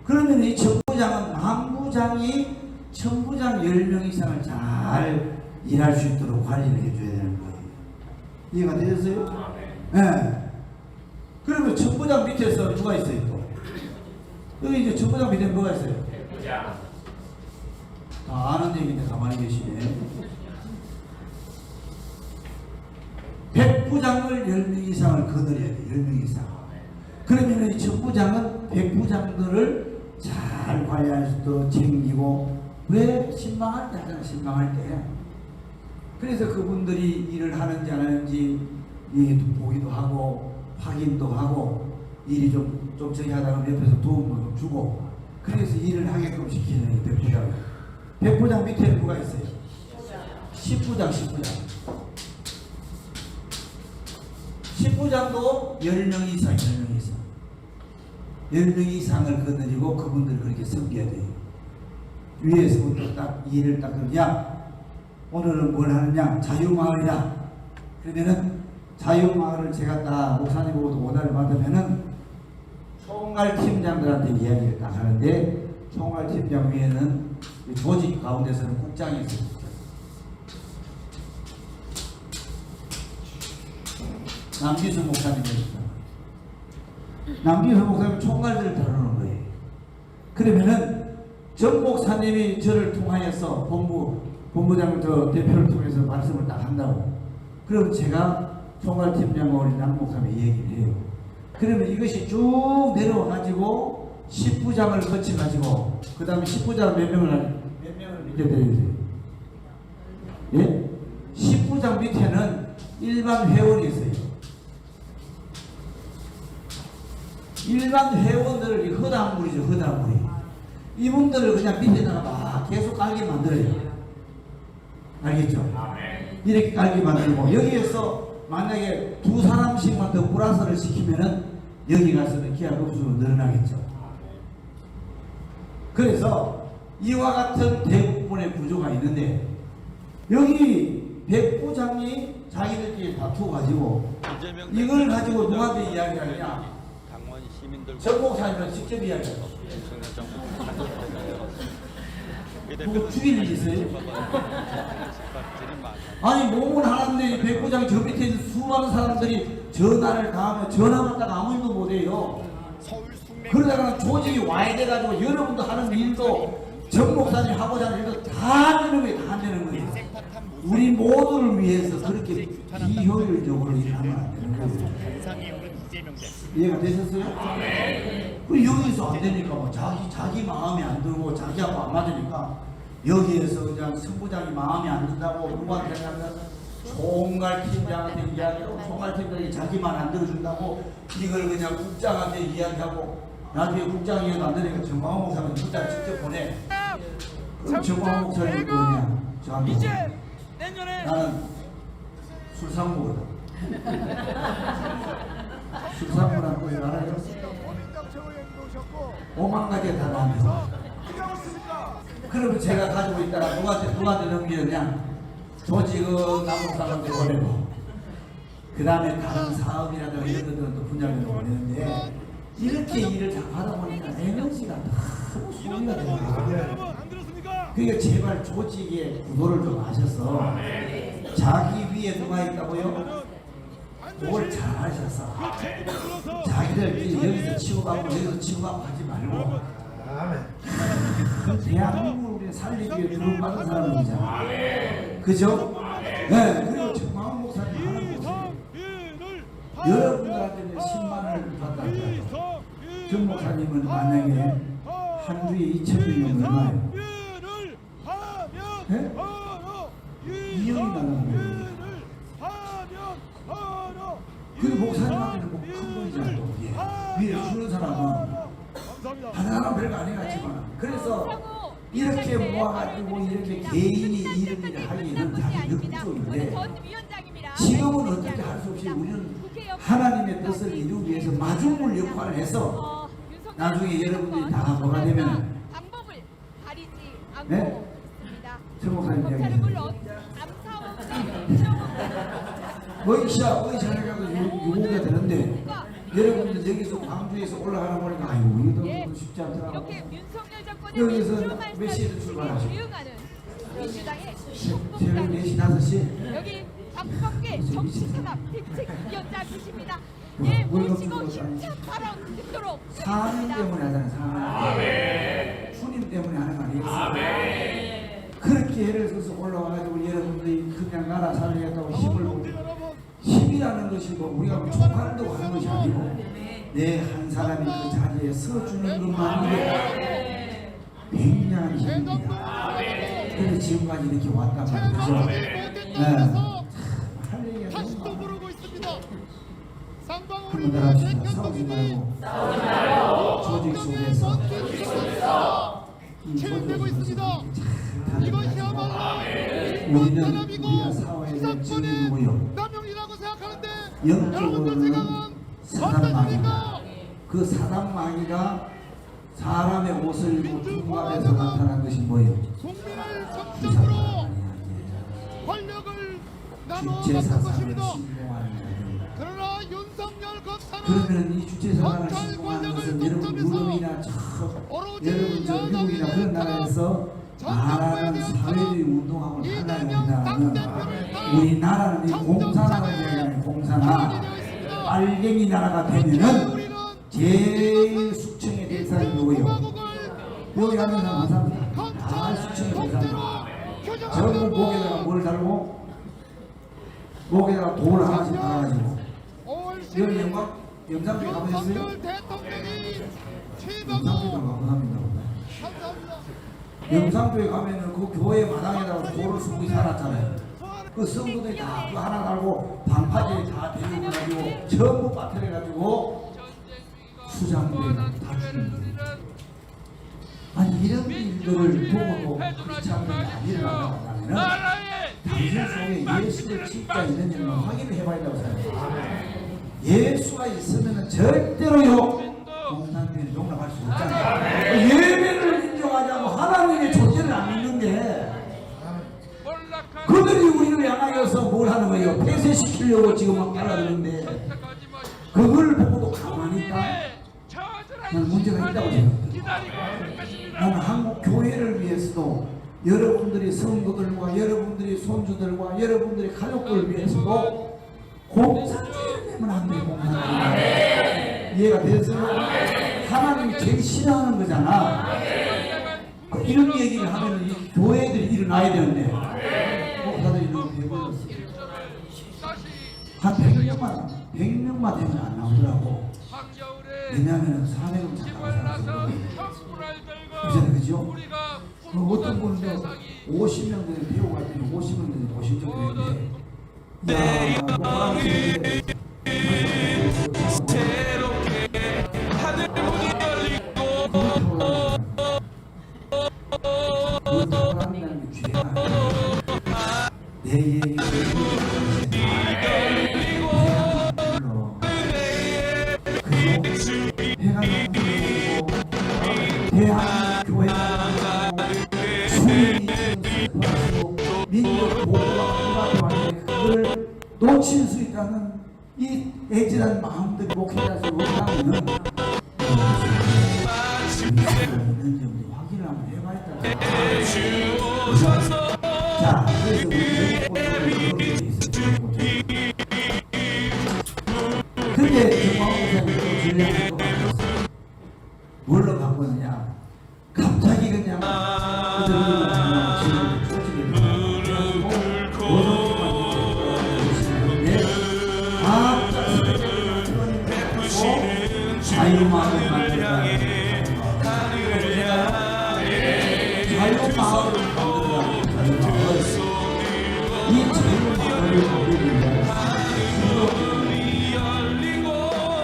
S1: 그러면 이 천부장은 만부장이 천부장 10명 이상을 잘 일할 수 있도록 관리를 해줘야 되는 거예요. 이해가 되셨어요? 네. 그러면 천부장 밑에서 누가 있어요 또? 여기 이제 천부장 밑에 뭐가 있어요? 다 아는 얘기인데 가만히 계시네. 백부장을 10명 이상을 거느려야 돼. 10명 이상. 그러면 이 천부장은 백부장들을 잘 관리할 수 있도록 챙기고, 왜 신망할 때 하잖아. 신망할 때. 그래서 그분들이 일을 하는지 안 하는지 보기도 하고 확인도 하고 일이 좀 정리하다가 옆에서 도움도 좀 주고 그래서 일을 하게끔 시키는 백부장. 백부장 밑에 누가 있어요? 10부장. 10부장도 10명 이상. 10명 이상을 거느리고 그분들 그렇게 섬겨야 돼요. 위에서부터 딱 일을 딱 그러냐, 오늘은 뭘 하느냐, 자유마을이다. 그러면은 자유마을을 제가 딱 목사님보고도 오다를 받으면은 총괄팀장들한테 이야기를 딱 하는데, 총괄팀장 위에는 조직 가운데서는 국장이 있어요. 남기수 목사님입니다. 남기수 목사님은 총괄들을 다루는 거예요. 그러면은 전 목사님이 저를 통하여서 본부장 대표를 통해서 말씀을 딱 한다고. 그러면 제가 총괄팀장과 우리 남 목사님이 얘기를 해요. 그러면 이것이 쭉 내려와가지고 10부장을 거쳐가지고 그 다음에 10부장 몇 명을 밑에 내려주세요. 예? 10부장 밑에는 일반 회원이 있어요. 일반 회원들을 허당무리죠. 허당무리. 이분들을 그냥 밑에다가 막 계속 깔게 만들어요. 알겠죠? 이렇게 깔게 만들고 여기에서 만약에 2사람씩만 더 플러스를 시키면은 여기 가서는 기하 급수로 늘어나겠죠. 그래서 이와 같은 대부분의 구조가 있는데 여기 백부장이 자기들끼리 다투어 가지고 이걸 가지고 누구한테 이야기하느냐? 전 목사님은 직접 이야기해요. 누구 죽일 일 있어요? 아니 몸은 하나인데 백부장 저 밑에 있는 수많은 사람들이 전화를 다하면 전화 받다가 아무 일도 못해요. 그러다가 조직이 와야 돼가지고 여러분도 하는 일도 전 목사님 하고자 하는 일도 다 되는 거예요. 다 되는 거예요. 우리 모두를 위해서 그렇게 비효율적으로 일하면 안 되는 거예요. 이해가 되셨어요? 그리고 여기서 안 되니까 뭐 자기 마음에 안 들고 자기하고 안 맞으니까 여기에서 그냥 승부장이 마음에 안 든다고 누구한테 하냐면 총괄팀장한테 이야기하고 총괄팀장이 자기만 안 들어준다고 이걸 그냥 국장한테 이야기하고 나중에 국장이 안 되니까 정광호 목사는 국장 직접 보내. 그럼 정광호 목사님이 뭐냐? 저한테 나는 술상무거든. 술상무라는 거 알아요? 5만 가지가 다 나왔어. 그러면 제가 가지고 있다가 누구한테 넘기느냐? 조직은 남북 사람들 보내고 그 다음에 다른 사업이라든가 이런 것들은 또 분야별로 보내는데 이렇게 일을 다 하다 보니까 에너지가 너무 소비가 돼요. 그러니까 제발 조직의 구도를 좀 아셔서 자기 위에 누가 있다고요? 뭘 잘 아셔서 자기들끼리 여기서 치고가고 여기서 치고가고 하지 말고 그 대한민국을 우리는 살리기 위해 들어받은 사람이잖아. 그죠? 네. 그리고 정광호 목사님 하는 거죠. 여러분들한테는 10만원을 받다 하죠. 정 목사님은 만약에 한 주에 2,000명이면 얼마예요? 네? 2억이 나가는 거예요. 그리고 목사님한테는 뭐 큰 돈이잖아요. 또. 위에 주는 사람은 하나하나 별거 아니겠지만 그래서 이렇게 모아가지고 이렇게 개인이 이름을 하기는 자기 역부족인데 지금은 어떻게 할 수 없이 우리는 하나님의 뜻을 이루기 위해서 마중물 역할을 해서 나중에 여러분들이 다 뭐가 되면
S3: 방법을 가리지 않고
S1: 네?
S3: 있습니다.
S1: 정 목사님 이야기해요. 의샤를 가도 유보가 되는데 여러분들 여기서 광주에서 올라가는 거니까 아이고 이거 쉽지 않더라고.
S3: 이렇게 윤석열 정권의
S1: 여기서 몇 시에 출발하시죠?
S3: 유응하는 민주당의
S1: 새벽 4시, 5시?
S3: 여기 박범계 정치산업 대책위원장이십니다. 예, 모시고 힘찬 발언 듣도록
S1: 사님
S3: 드리겠습니다.
S1: 때문에 하잖아요. 주님 때문에 하는 거 아니겠어요? 그렇게 애를 써서 올라와가지고 여러분들이 그냥 나라 살리겠다고 힘을 보고 힘이라는 것이 뭐 우리가 뭐 촉한다고 하는 것이 아니고 내 한 사람이 그 자리에 서주는 것만으로 굉장한 힘입니다. 그래서 지금까지 이렇게 왔단 말이죠. 네. 할 얘기가 너무 많아. 분들합시다. 싸우지 말고 조직 속에서 이
S2: 진행되고 있습니다. 이것이야말로
S1: 우리가
S2: 사람이고
S1: 사회의
S2: 기사권의
S1: 증인이고요.
S2: 남용이라고 생각하는데
S1: 영적으로는
S2: 여러분들 생각은
S1: 사단마귀다.
S2: 어떠십니까?
S1: 그 사단마귀가 사람의 옷을 입고 둔갑해서 나타난 것이 뭐예요?
S2: 국민을 정적으로 권력을 나눠
S1: 주체
S2: 갖는
S1: 사상을
S2: 것입니다.
S1: 신봉하는 거예요.
S2: 그러나 윤석열 검사는
S1: 그러면 이 주체 사상을
S2: 검찰
S1: 신봉하는 것은
S2: 권력을
S1: 여러분
S2: 독점해서
S1: 유럽이나 저
S2: 오로지
S1: 여러분 저 미국이나 그런 나라에서 말하는 사회주의 운동하고
S2: 이재명
S1: 달라야
S2: 당대표를 따라
S1: 우리나라는 이 공산화를 얘기하는 공산화
S2: 기원이 되어 있습니다.
S1: 빨갱이 나라가
S2: 그렇게
S1: 되면은
S2: 우리는
S1: 제수청의 대상이 누구예요?
S2: 공화국을
S1: 여기 하는 사람 감사합니다. 다
S2: 검찰
S1: 수청의
S2: 독재로
S1: 대상입니다.
S2: 규정하는
S1: 전부 목에다가 뭘 달고 목에다가 돌 하나씩 달아가지고
S2: 5월
S1: 여기
S2: 10일
S1: 영상에 가보셨어요?
S2: 윤석열 대통령이
S1: 영상에
S2: 최강호
S1: 감사합니다.
S2: 감사합니다.
S1: 영상교회 가면은 그 교회 마당에다가 돌을 쓰고 살았잖아요. 그 성도들이 다 그거 하나 달고 반파제에 다 데리고 가지고 전부 빠뜨려가지고 수장들 다 죽인 거예요. 아니 이런 일들을 보고도 크리스찬들이 안 일어난다고 하면은 당신 속에 예수를 진짜 있는지는 확인을 해봐야 된다고 생각해요. 예수가 있으면은 절대로요 공산주의를 용납할 수 없잖아요. 예배를 인정하지 않고 하나님의 존재를 안 믿는데 그들이 우리를 향하여서 뭘 하는 거예요? 폐쇄시키려고 지금 막 말하는데 그걸 보고도 가만히 있다? 나는 문제가 있다고 생각합니다. 나는 한국 교회를 위해서도 여러분들이 성도들과 여러분들이 손주들과 여러분들이 가족들을 위해서도 공산주의를 내면 안 돼요. 공산주의. 이해가 됐어요? 하나님이 제일 싫어하는 거잖아. 이런 얘기를 하면 이 교회들이 일어나야 되는데 목사들이 너무 배불렀어요. 한 100명만 되면 안 나오더라고. 왜냐하면 사회를 잘나가서 그죠? 그 어떤 분도 50명 되는 배우 같은 50명 되는 50명 되는데 내 얘기를 대한교회가 민족 보호가 필요한데 그걸 놓칠 수 있다는 이 애절한 마음들이 목회자에서 못하면 있는지 우리 확인을 한번 해봐야 다. 자, 그래서 우리 근데 정광호사님이 또 전략을 또 바꿨어요. 뭘로 바꿨느냐? 갑자기 그냥 그들을 지금 조직에 들어가고 노동조만 자유마을을 만들다. 자유마을을 만들다. 이 자유마을을 만들기 위해서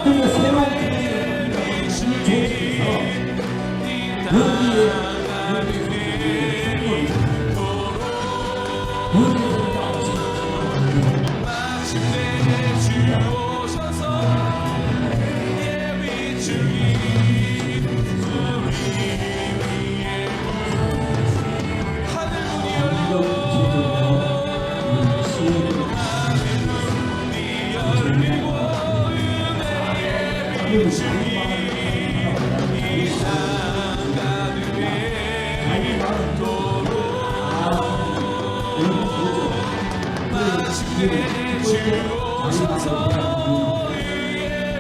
S1: 그리고 새로운 국민을 만들어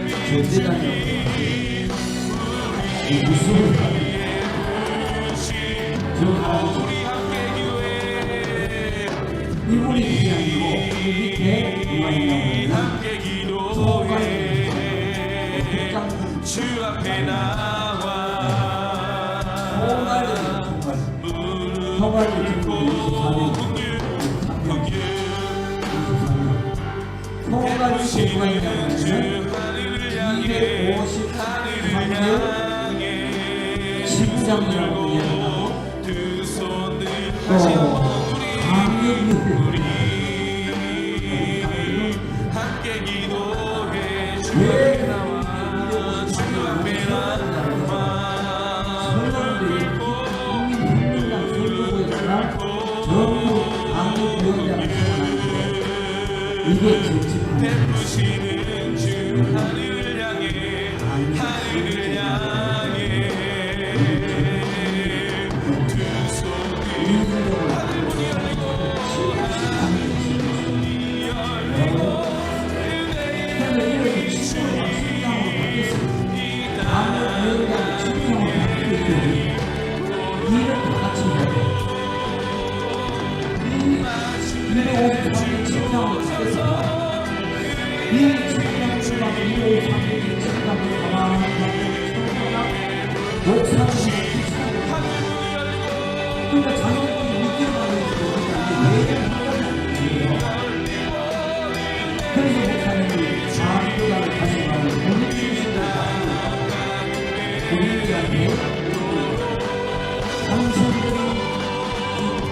S1: 이 조직에서 여기에 이분이 그게 아니고 이 밑에 누가 있냐고 하면
S4: 주 앞에 나와
S1: 소갈이 소갈이 253개 지부장이라고 얘기하고 또 강력률
S4: 함께 기도해
S1: 왜 이게
S4: 베푸시는 주 하늘을 향해 하늘을 향해 두 손을
S1: 그래서 목사님이 장교단을 다시 가는 우리들한테 당신들이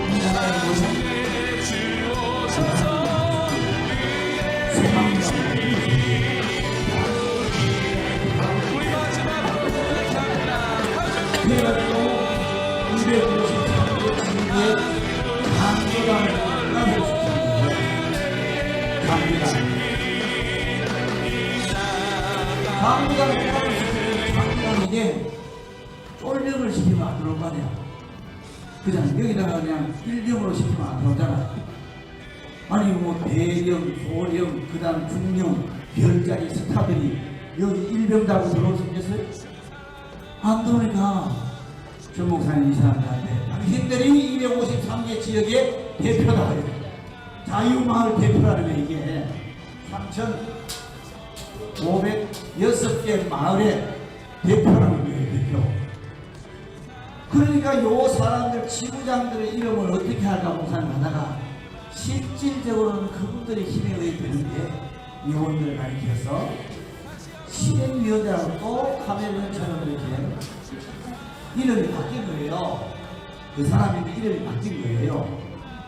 S1: 이 나라의 모습 그래가지고 253개 장교단을 나섰습니다. 장교단을 나섰습니다. 장교단에게 쫄병을 시키면 안 들어올 거 아니야. 그냥 여기다가 그냥 일병으로 시키면 안 들어오잖아. 아니 뭐 대령, 소령, 그 다음 중령, 별자리 스타들이 여기 일병 달고 들어올 수 있겠어요? 안 들어오니까 전 목사님 이 사람들한테 당신들이 253개 지역의 대표다. 자유마을 대표라는 게 이게 3,506개 마을의 대표라는 거예요. 대표. 그러니까 요 사람들 지부장들의 이름을 어떻게 할까 목사님 하다가 실질적으로는 그분들의 힘에 의해 되는데 요원들을 가리켜서 실행위원장으로 또 카멜론처럼 이렇게 이름이 바뀐 거예요. 그 사람이 이름이 바뀐 거예요.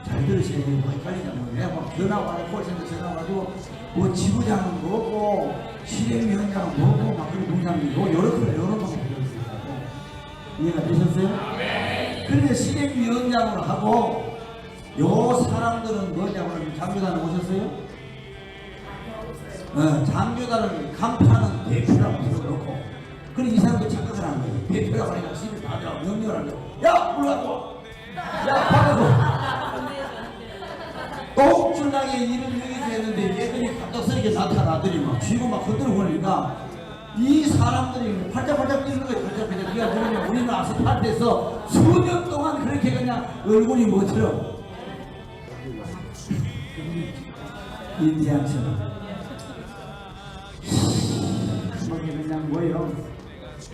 S1: 잘 들으셔야 돼요. 뭐 헷갈리잖아요. 내가 뭐 전화 와서 콜센터 전화 와가지고 뭐 지부장은 뭐고 실행위원장은 뭐고 막 그런 동상이고 여러 번 배웠어요. 이해가 되셨어요? 그런데 실행위원장으로 하고 요 사람들은 뭐냐고 하면 장교단을 오셨어요? 장교단을 간파하는 대표라고 세워놓고 그럼 이 사람도 착각을 한 거예요. 대표라고 하니까 집에 다들어 명령을 하는 거예요. 야! 물러가고! 야! 받아고! 옥줄나게 일을 여기서 했는데 얘들이 갑작스럽게 나타나더니 막 쥐고 막 흔들어 보니까 이 사람들이 팔짝팔짝 뛰는 거예요. 팔짝팔짝 뛰어 보면 우리는 아스팔트에서 수년 동안 그렇게 그냥 얼굴이 뭐처럼 인디안처럼 그냥 뭐예요?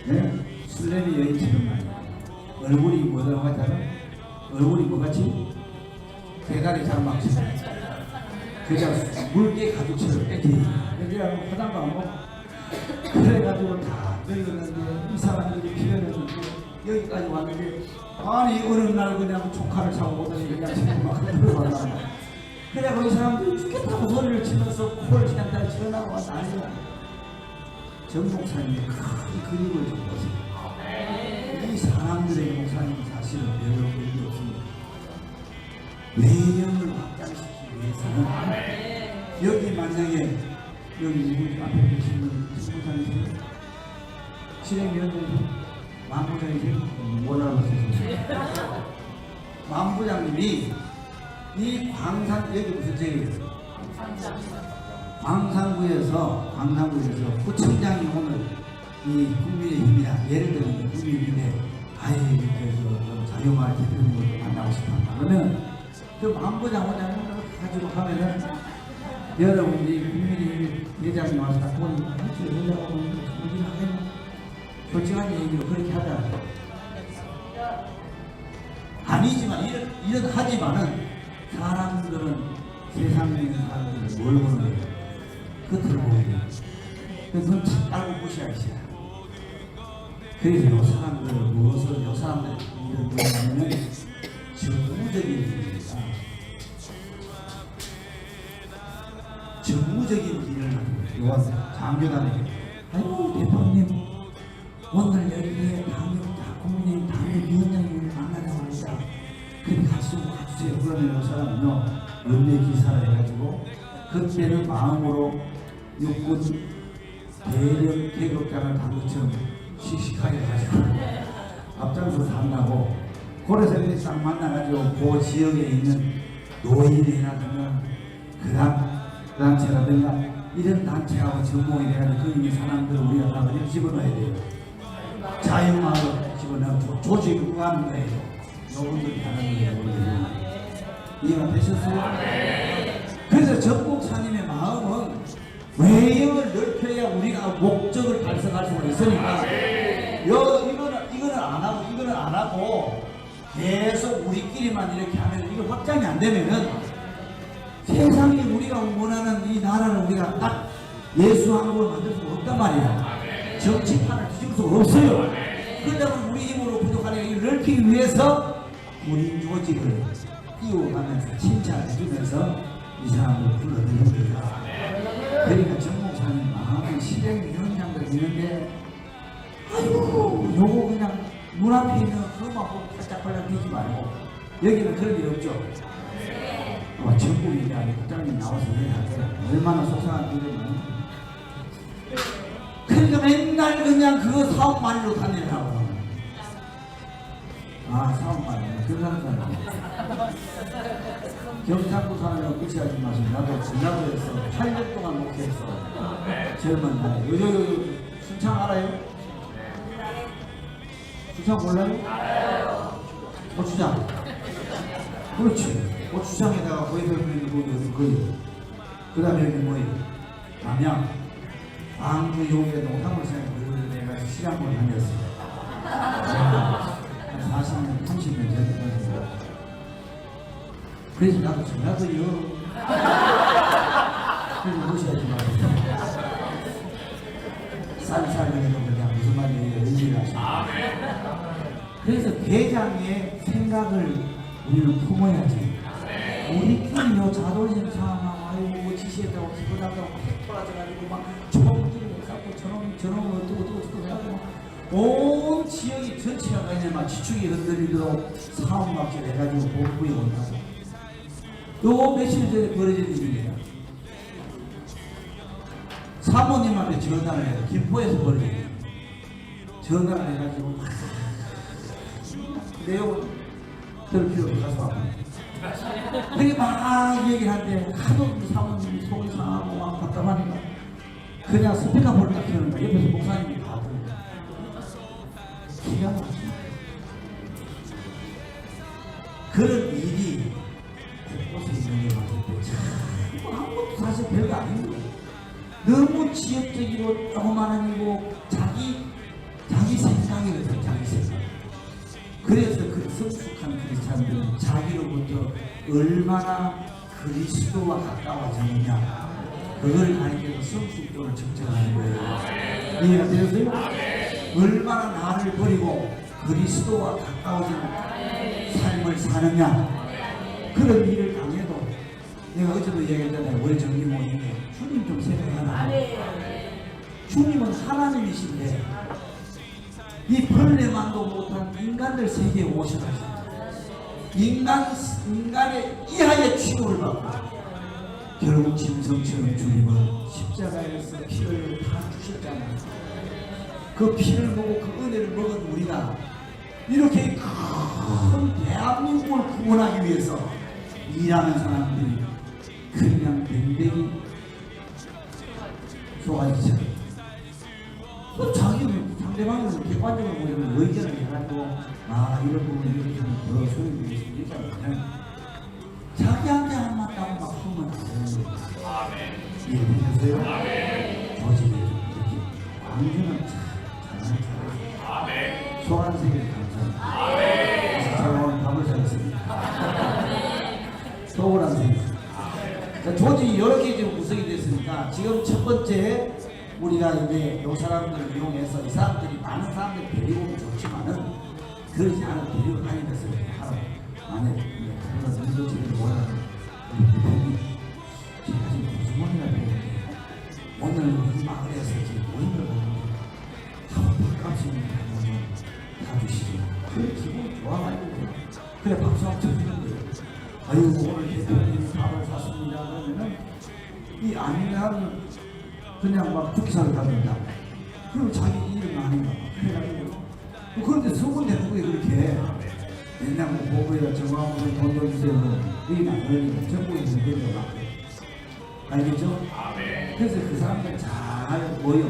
S1: 네? 술래미 여인처럼 말이야. 얼굴이 뭐라고 하잖아? 얼굴이 뭐같이? 대가리 장막처럼 그냥 물개 가죽처럼 이렇게 그냥 화장도 안 먹고 그래가지고 다 늙었는데 이 사람들이 필요했는데 여기까지 왔는데 아니 어느 날 그냥 조카를 잡고 오더니 그냥 지금 막 들어가다 그래고 이 사람들이 죽겠다고 소리를 치면서 코를 그냥 다 치러나고 난리야. 전 목사님이 큰 그림을 좀 보세요. 이 사람들에게 목사님은 사실은 별로 의미 없습니다. 외형을 확장시키기 위해서는 여기 만약에 여기 누구 앞에 계시는 목사님이세요? 실행위원장이세요? 만부장이세요? 뭐라고 하셨어요? 만부장님이 이 광산 여기 무슨 지역이에요? 광산구에서 구청장이 오늘 이 국민의힘이나 예를 들면 국민의힘에 아예 그 자유마을 대표님을 만나고 싶었다 그러면 그 만부장 원장을 가지고 하면은 여러분들이 국민의힘 회장이 와서 딱 보니 회장하고 우리는 하겠나 솔직한 얘기로 그렇게 하자 아니지만 이런 하지만은 사람들은 세상에 있는 사람들을 뭘 보는 거예요? 끝을 보는 거예요. 그건 알고 무시하기 싫어. 그래서 요 사람들 무엇을 요 사람들 이런 뭐냐면 정무적인 일입니다. 정무적인 일을 요한 장교단에게 아이고 대표님 오늘 여기에 국민의힘 당협위원장님을 만나자고 합니다. 그래 같이 좀 가주세요. 그러면 요 사람은요 연례 기사를 해가지고 그때는 마음으로 육군 대령 계급장을 간 것처럼 씩씩하게 가지고 앞장서서 한다고 그래서 이렇게 딱 만나가지고 그 지역에 있는 노인이라든가 그 단체라든가 이런 단체하고 전공이 돼가지고 거기 있는 사람들을 우리가 다 그냥 집어넣어야 돼요. 자유마을 집어넣고 조직을 구하는 거예요. 요분들이 하는 거예요. 우리들은. 이해가 되셨어요? 그래서 전국사님의 마음은 외형을 넓혀야 우리가 목적을 달성할 수가 있으니까 이거는 안 하고 계속 우리끼리만 이렇게 하면 이거 확장이 안 되면은 세상에 우리가 원하는 이 나라를 우리가 딱 예수한국을 만들 수가 없단 말이야. 정치판을 뒤집을 수가 없어요. 그러다면 우리 힘으로 부족하니까 이걸 넓히기 위해서 우리 조직을 띄워가면서 칭찬해주면서 이 사람을 불러들이는 거야. 그러니까 전공사님 마음에 실행 현장들 있는데 아이고 요거 그냥 눈앞에 있는 그것만 보고 팔짝팔짝 뛰지 말고 여기는 그런 일 없죠. 전국이 아니고 국장님 나와서 얘기하세요. 얼마나 속상한 일이면 그러니까 맨날 그냥 그거 사업만으로 다니라고. 아 사업만 경상도 경상도 사람이라고 무시하지 마세요. 나도 전라도에서 8년 동안 목회했어. 젊은 날 요요 순창 알아요? 순창 몰라요? 고추장. 그렇지. 고추장에다가 거기서 있는 그 다음에 여기 뭐예요? 남양 광주 용의 농산물 생활을 내가 시장을 다녔어요. 한 40년, 30년 전에. 그래서 나도 전라도요. 그래서 무시하지 마세요. 쌀쌀해도 그냥 무슨 말이에요? 의미를 하시고. 그래서 대장의 생각을 우리는 품어야지. 우리끼리 요 자존심 상하고 아이고 지시했다고 기분하다고 막 돌아져가지고 막 총기를 갖고 저놈 어쩌고 해가지고 온 지역이 전체가 그냥 막 지축이 흔들리도록 사업막질 해가지고 복부에 온다고. 요 며칠 전에 벌어진 일이에요. 사모님한테 전화를 해서 김포에서 벌어진 일이에요. 전화를 해가지고 내용을 들을 필요가 가서 와요. 되게 막 얘기를 하는데 하도 사모님이 속이 상하고 막 답답하니까 그냥 스피커폰을 딱 켜는 거야. 옆에서 목사님이 다 보는 거야. 기가 막혀. 그런 일이 곳곳에 있는 게 맞을 때 참 아무것도 사실 별거 아닌 거예요. 너무 지역적이고 조그마한 일이고 자기 생각이거든. 자기 생각. 그래서 그 성숙한 크리스찬들은 자기로부터 얼마나 그리스도와 가까워졌느냐 그걸 가리켜서 성숙도를 측정하는 거예요. 이해가 되셨어요? 얼마나 나를 버리고 그리스도와 가까워진 삶을 사느냐 그런 일을 당해도 내가 어제도 얘기했잖아요. 우리 정기 모임에 주님 좀 생각하라. 주님은 하나님이신데 이 벌레만도 못한 인간들 세계에 오셔가지고 인간의 이하의 취급을 받고 결국 짐승처럼 주님은 십자가에서 피를 다 주셨잖아요. 그 피를 보고 그 은혜를 먹은 우리가 이렇게 큰 대한민국을 구원하기 위해서 일하는 사람들이 그냥 뱅뱅이 쏘아지잖아요. 자기는 상대방을 객관적으로 보려면 의견을 해가지고 이런 부분이 이렇게 하면 더 소용이 있으면 이렇게 하면 자기한테 안 맞다고 막 숨은 안 되는 거예요. 이해되셨어요? 조직이 이렇게 광주는 참 잘하는 소란색이 감사합니다. 제가 오늘 밥을 사겠습니다. 소란색. 조직이 이렇게 지금 구성이 됐으니까 지금 첫 번째 우리가 이제 요 사람들을 이용해서 이 사람들이 많은 사람들 데리고 오면 좋지만은 그러지 않은 데리고 다니면서 하라. 만약에 그런 민족들이 원하는 우리 대표님 제가 지금 무슨 말이라 그러는데 오늘 이 마을에서 지금 모임을 하는데 한 밥값이면 다 주시죠. 그래 기분이 좋아가지고 그래 박수 한번 쳐주는 거예요. 아이고 오늘 대표님 밥을 샀습니다 그러면은 이 아니면 그냥 막 죽기살을 합니다. 그럼 자기 일은 아닌가 그래가지고 그런데 서운되는 거예요. 그렇게 맨날 뭐 보고야 정화물을 돈 주세요 이게 안 걸리니까 정부에 들려가 알겠죠? 그래서 그 사람들 잘 모여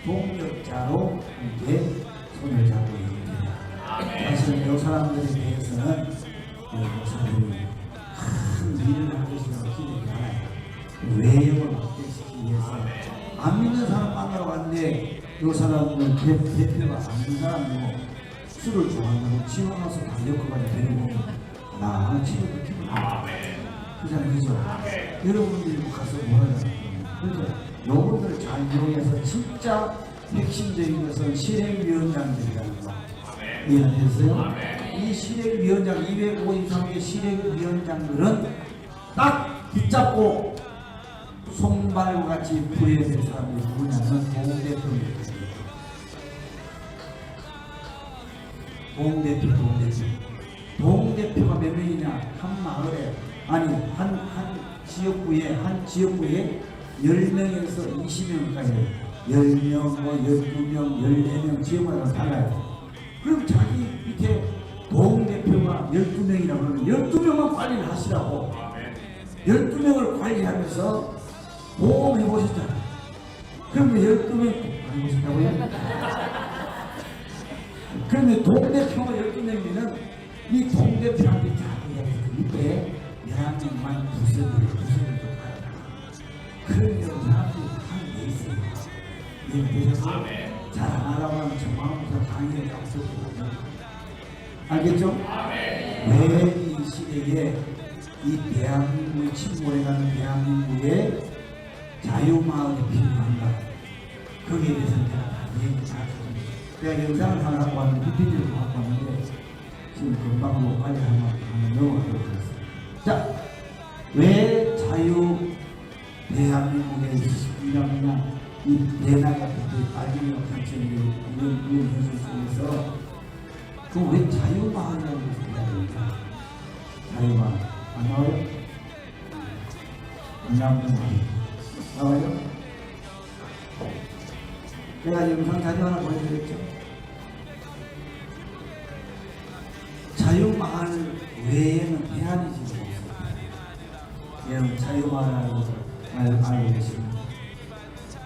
S1: 동력자로 이렇게 손을 잡고 있습니다. 사실 이 사람들에 대해서는 목사님이 큰 일을 할 것이라고 기대가 많아요. 외형을 확대시키기 위해서 안 믿는 사람 만나러 갔는데 이 사람은 대표가 안 믿는 사람이고 술을 좋아한다고 지원와서 달력거까지 데리고 나 치료도 기분 나빠. 그잖아요, 그죠? 여러분들이 가서 뭐하잖아요. 그래서 여러분들을 잘 이용해서 진짜 핵심적인 것은 실행위원장들이라는 거. 이해하셨어요? 이 실행위원장 253개 실행위원장들은 딱 붙잡고 손발과 같이 부려야 될 사람이 누구냐면 동대표입니다. 동대표가 몇 명이냐? 한 마을에 아니 한 지역구에 10명에서 20명까지 10명, 뭐 12명, 14명 지역마다 달라요. 그럼 자기 밑에 동대표가 12명이라고 하면 12명만 관리를 하시라고 12명을 관리하면서 보험해 보셨잖아요. 그럼 12명 해보셨다고요? 그러면 동대표가 12명이면 이 동대표한테 자기가 그 밑에 11명만 부서를 가라. 그러면 사람들이 하는 게 있어요. 이해되셔서 잘 안 하라고 하면 정말부터 강의를 약속해보면 알겠죠? 왜 이 시대에 이 대한민국의 침몰해가는 대한민국의 자유마을이 필요한가? 거기에 대해서는 제가 다 얘기 잘 해줍니다. 내가 영상을 하나 갖고 왔는데 PPT를 갖고 왔는데 지금 금방 뭐 빨리 한번 넘어가도록 하겠습니다. 자, 왜 자유 대한민국의 이러냐 이 대나 같은 빨갱이와 간첩이 이런 현실 속에서 그 왜 자유마을이라고 생각합니까? 자유마을 안 나와요? 안 나오는 나와요? 내가 영상 자료 하나 보여드렸죠? 자유마을 외에는 대안이 지금 없습니다. 여러분 자유마을이라고 알고 계십니다.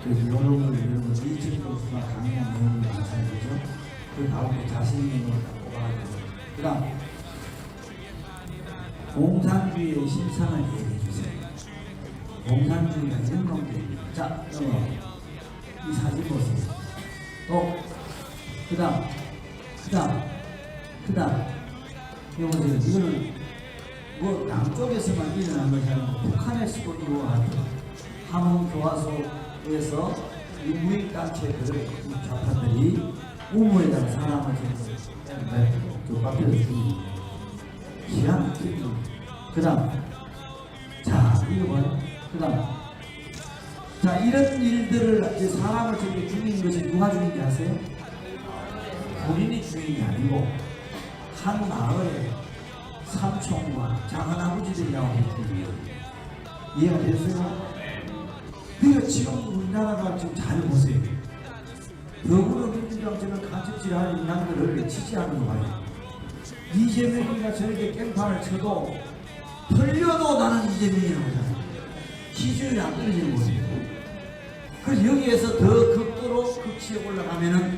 S1: 그래서 여러분 이층 교수가 강의한 내용이 마찬가지죠. 그 가운데 자신 있는 걸 다 뽑아가지고 그 다음 공산주의의 실상을 얘기해 주세요. 공산주의가 이런 놈들입니다. 자, 여러분 이 사진 보세요. 또 그 다음 이거 보세요. 이거는 뭐 남쪽에서만 일어난 것이 아니고 북한에서도 이루어진 함흥교화소에서 이 무익단체들 좌파들이 우물에다가 사람을 지금 저 앞에서 죽입니다. 희한한 기분. 그 다음 자 이거 봐요. 그 다음 자 이런 일들을 이제 사람을 저렇게 죽이는 것이 누가 죽인지 아세요? 본인이 죽인이 아니고 한 마을에 삼촌과 작은아버지들이 나와서 죽이요. 이해가 됐어요? 그러니까 지금 우리나라가 지금 잘 보세요. 더불어민주당처럼 간첩질하는 인간들을 치지하는 거예요. 이재명이가 저렇게 깽판을 쳐도 털려도 나는 이재명이라고 하잖아요. 기준이 안 떨어지는 거예요. 그래서 여기에서 더 극도로 극치에 올라가면은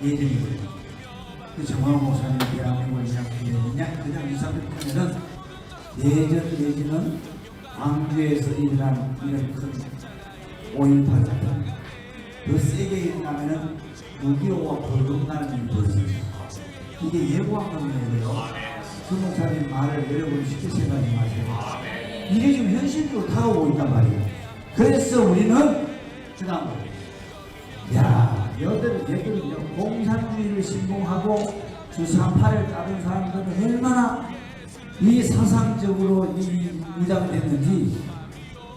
S1: 예정이거든요. 그 정황 목사님 대한민국을 이야기했느냐 그냥 이사회하면은 예전은 광주에서 일어난 이런 큰 5.18 같은 더 세게 일어나면은 6.25와 벌금나는 일이 벌어집니다. 이게 예고한 겁니다. 그 목사님 말을 여러분 쉽게 생각하지 마세요. 이게 지금 현실적으로 다가오고 있단 말이에요. 그래서 우리는 그 다음 야, 얘들은요, 공산주의를 신봉하고 주3~8을 따른 사람들은 얼마나 이 사상적으로 이장이 됐는지,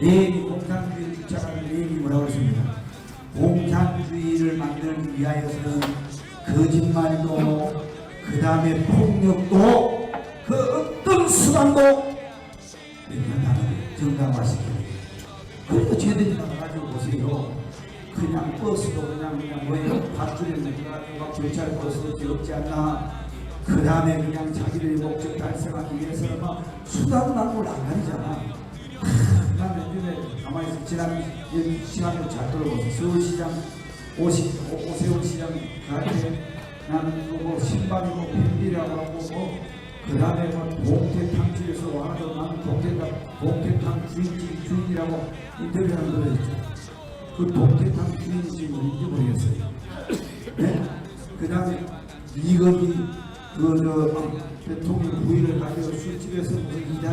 S1: 레인이 공산주의를 주창하는 레인이 뭐라고 했습니다. 공산주의를 만들기 위하여서는 거짓말도, 그 다음에 폭력도, 그 어떤 수단도 정당화시켜야 돼요. 그러니까 쟤들이 나가가지고 보세요. 그냥 버스도 그냥 뭐예요? 밧줄에 묶어가지고 경찰 버스도 없지 않나. 그 다음에 그냥 자기들의 목적 달성하기 위해서는 막 수단 방법을 안 가리잖아. 나는 요즘에 가만히 있어. 지난 시간에 잘 들어보세요. 서울시장 오세훈 시장 가는데 나는 뭐 신발이고 빈비라고 하고 그 다음에 뭐 동태탕집에서 와서 나는 동태탕 주인이라고 인터뷰하는 거 있죠. 그 동태탕 주인인지 뭔지 모르겠어요. 네? 그 다음에 이것이 대통령 부인을 가지고 술집에서 무슨 이단,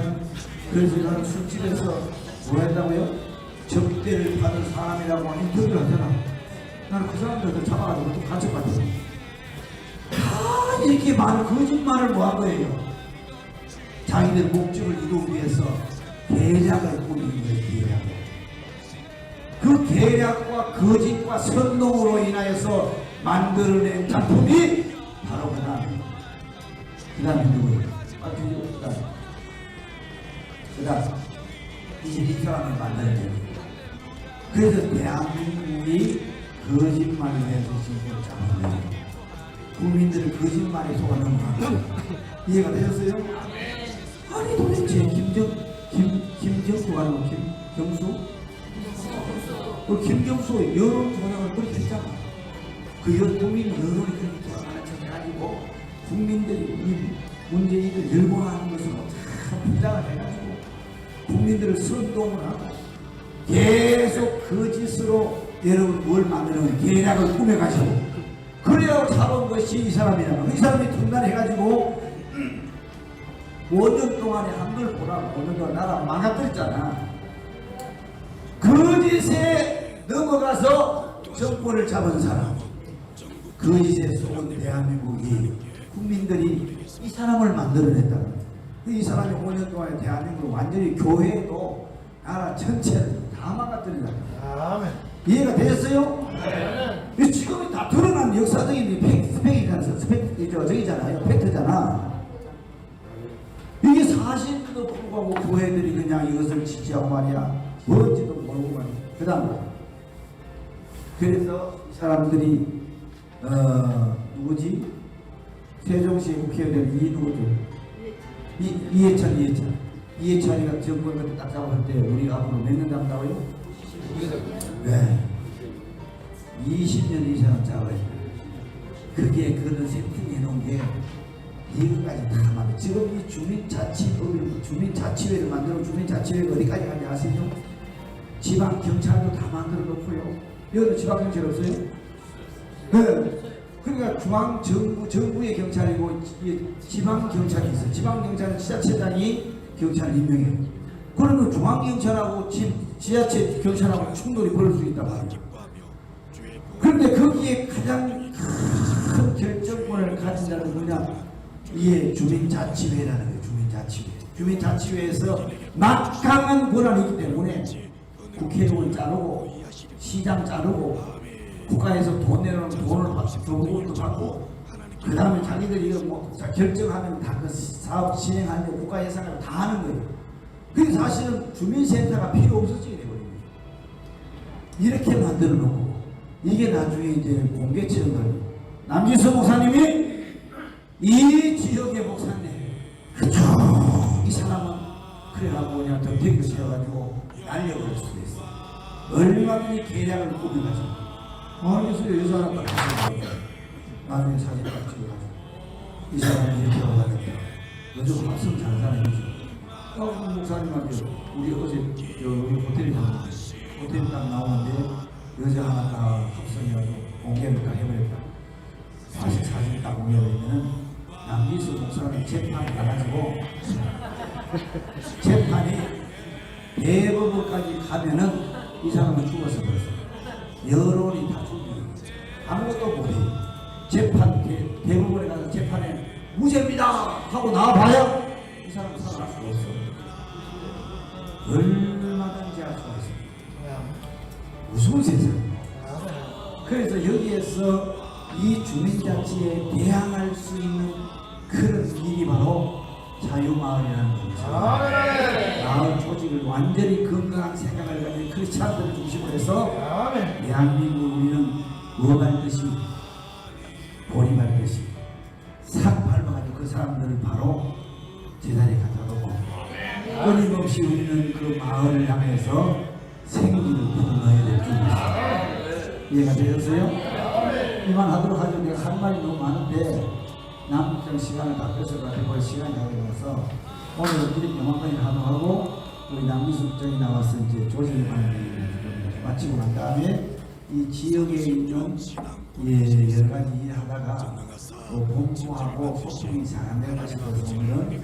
S1: 그래서 나는 술집에서 뭐 했다고요? 접대를 받은 사람이라고 인터뷰를 하잖아. 나는 그 사람들도 잡아가지고 또 간첩받았어. 다 이렇게 많은 거짓말을 뭐 한 거예요. 자기들 목적을 이루기 위해서 계략을 꾸미는 거예요. 그 계략과 거짓과 선동으로 인하여서 만들어낸 작품이 바로 그 다음에 누구예요? 그 다음 이 사람을 만들어내는 거예요. 그래서 대한민국이 거짓말을 해서 지금 잡은 거예요. 국민들을 거짓말에 속아 넘어가는 거예요. 이해가 되셨어요? 아니 도대체 김정수가 아니고 김경수? 그 김경수 여론 조작을 그렇게 했잖아. 국민 여론이 그렇게 돌아가는 척 해가지고 국민들이 이 문재인을 열광하는 것으로 참 분장을 해가지고 국민들을 선동을 하고 계속 거짓으로 여러분 뭘 만드는 계략을 꾸며가지고 그래야 잡은 것이 이 사람이라고. 이 사람이 중단해가지고 5년 동안에 한걸 보라고 5년 동안 나라 망가뜨렸잖아. 거짓에 넘어가서 정권을 잡은 사람, 거짓에 속은 대한민국이 국민들이 이 사람을 만들어냈다. 이 사람이 5년 동안에 대한민국을 완전히 교회도 나라 전체를 다 망가뜨리잖아.
S2: 아멘.
S1: 이해가 되셨어요?
S2: 네.
S1: 지금이 다 드러난 역사적인 저기잖아요. 팩트잖아. 이게 사실도 불구하고 교회들이 그냥 이것을 지지하고 말이야. 뭔지도 모르고 말이야. 그 다음 그래서 이 사람들이 누구지? 세종시 국회의원 이 누구죠? 이해찬이가 정권을 딱 잡아올 때 우리가 앞으로 몇 년 잡는다고요? 네. 20년 이상 잡아요. 그게 그런 세팅해 놓은 게 이거까지 다 만들어. 지금 이 주민자치회를 만들어. 주민자치회가 어디까지 가는지 아세요? 지방경찰도 다 만들어 놓고요. 여기도 지방경찰 없어요? 네. 그러니까 정부의 경찰이고 지방경찰이 있어요. 지방경찰은 지자체장이 경찰을 임명해요. 그러면 중앙경찰하고 지자체 경찰하고 충돌이 벌어질 수 있단 말이에요. 그런데 거기에 가장 큰 결정권을 가진 자는 뭐냐? 이게 주민자치회라는 거예요. 주민자치회에서 막강한 권한이 있기 때문에 국회의원 자르고 시장 자르고 국가에서 돈 내놓으면 돈을 받고 그 다음에 자기들이 이거 뭐 결정하면 다 그 사업 진행하려고 국가 예산을 다 하는 거예요. 그게 사실은 주민센터가 필요 없어지게 되거든요. 이렇게 만들어 놓고 이게 나중에 이제 공개처형을 남기수 목사님이 이 지역의 목사님 그쵸 이 사람은 그래가지고 그냥 덤탱이를 씌워가지고 날려버릴 수도 있어. 얼마든지 계략을 꾸며가지고 그래서 이 사람 딱 나중에 사진 딱 찍어가지고 이 사람이 이렇게 와가지고 요즘 합성 잘하는 사람이죠. 목사님한테 우리 어제 여기 호텔에 갔는데 호텔에 딱 나오는데 여자 하나 딱 합성해가지고 공개를 딱 해버렸다. 사실 사진 딱 공개하면은 남기수 목사님 재판이 나가지고 재판이 대법원까지 가면은 이 사람은 죽어서 그랬어. 여론이 다 죽는 거예요. 아무것도 못해. 재판 대법원에 가서 재판에 무죄입니다 하고 나와봐야 이 사람 살아날 수가 없어. 얼마든지 할 수가 있습니다. 무서운 세상입니다. 그래서 여기에서 이 주민자치에 대항할 수 있는 그런 일이 바로 자유마을이라는 겁니다. 마을 조직을 완전히 건강한 생각을 가진 크리스찬들을 중심으로 해서 대한민국 우리는 무엇할 것이 보림할 것이 싹 밟아가지고 그 사람들을 바로 제자리에 갖다 놓고 끊임없이 우리는 그 마을을 향해서 생기를 불어넣어야 될 줄입니다. 이해가 되셨어요? 이만 하도록 하죠. 내가 할 말이 너무 많은데 남극장 시간을 다 뺏어가지고 시간이 다 되어서 오늘은 기립 영화관을 하도록 하고 우리 남미숙장이 나와서 이제 조직을 하는 일을 마치고 난 다음에 이 지역에 있는 여러 가지 일을 하다가 공부하고 소통이 잘 안 되는 것이 있어서 오늘은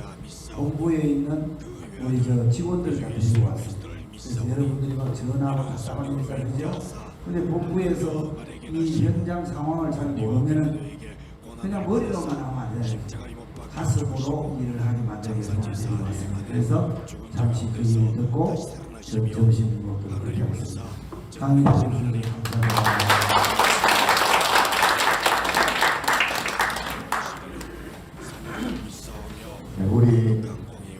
S1: 본부에 있는 우리 저 직원들 다 데리고 왔습니다. 그래서 여러분들이 막 전화하고 답답한 일이 있죠. 근데 본부에서 이 현장 상황을 잘 모르면은 그냥 머리로만 하면 안 돼요. 가슴으로 일을 하게 만들기 위해서 데리고 왔습니다. 그래서 잠시 그 얘기 듣고 점심 먹도록 그렇게 하겠습니다. 강의 해주셔서 감사합니다.
S5: 우리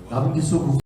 S5: 남기수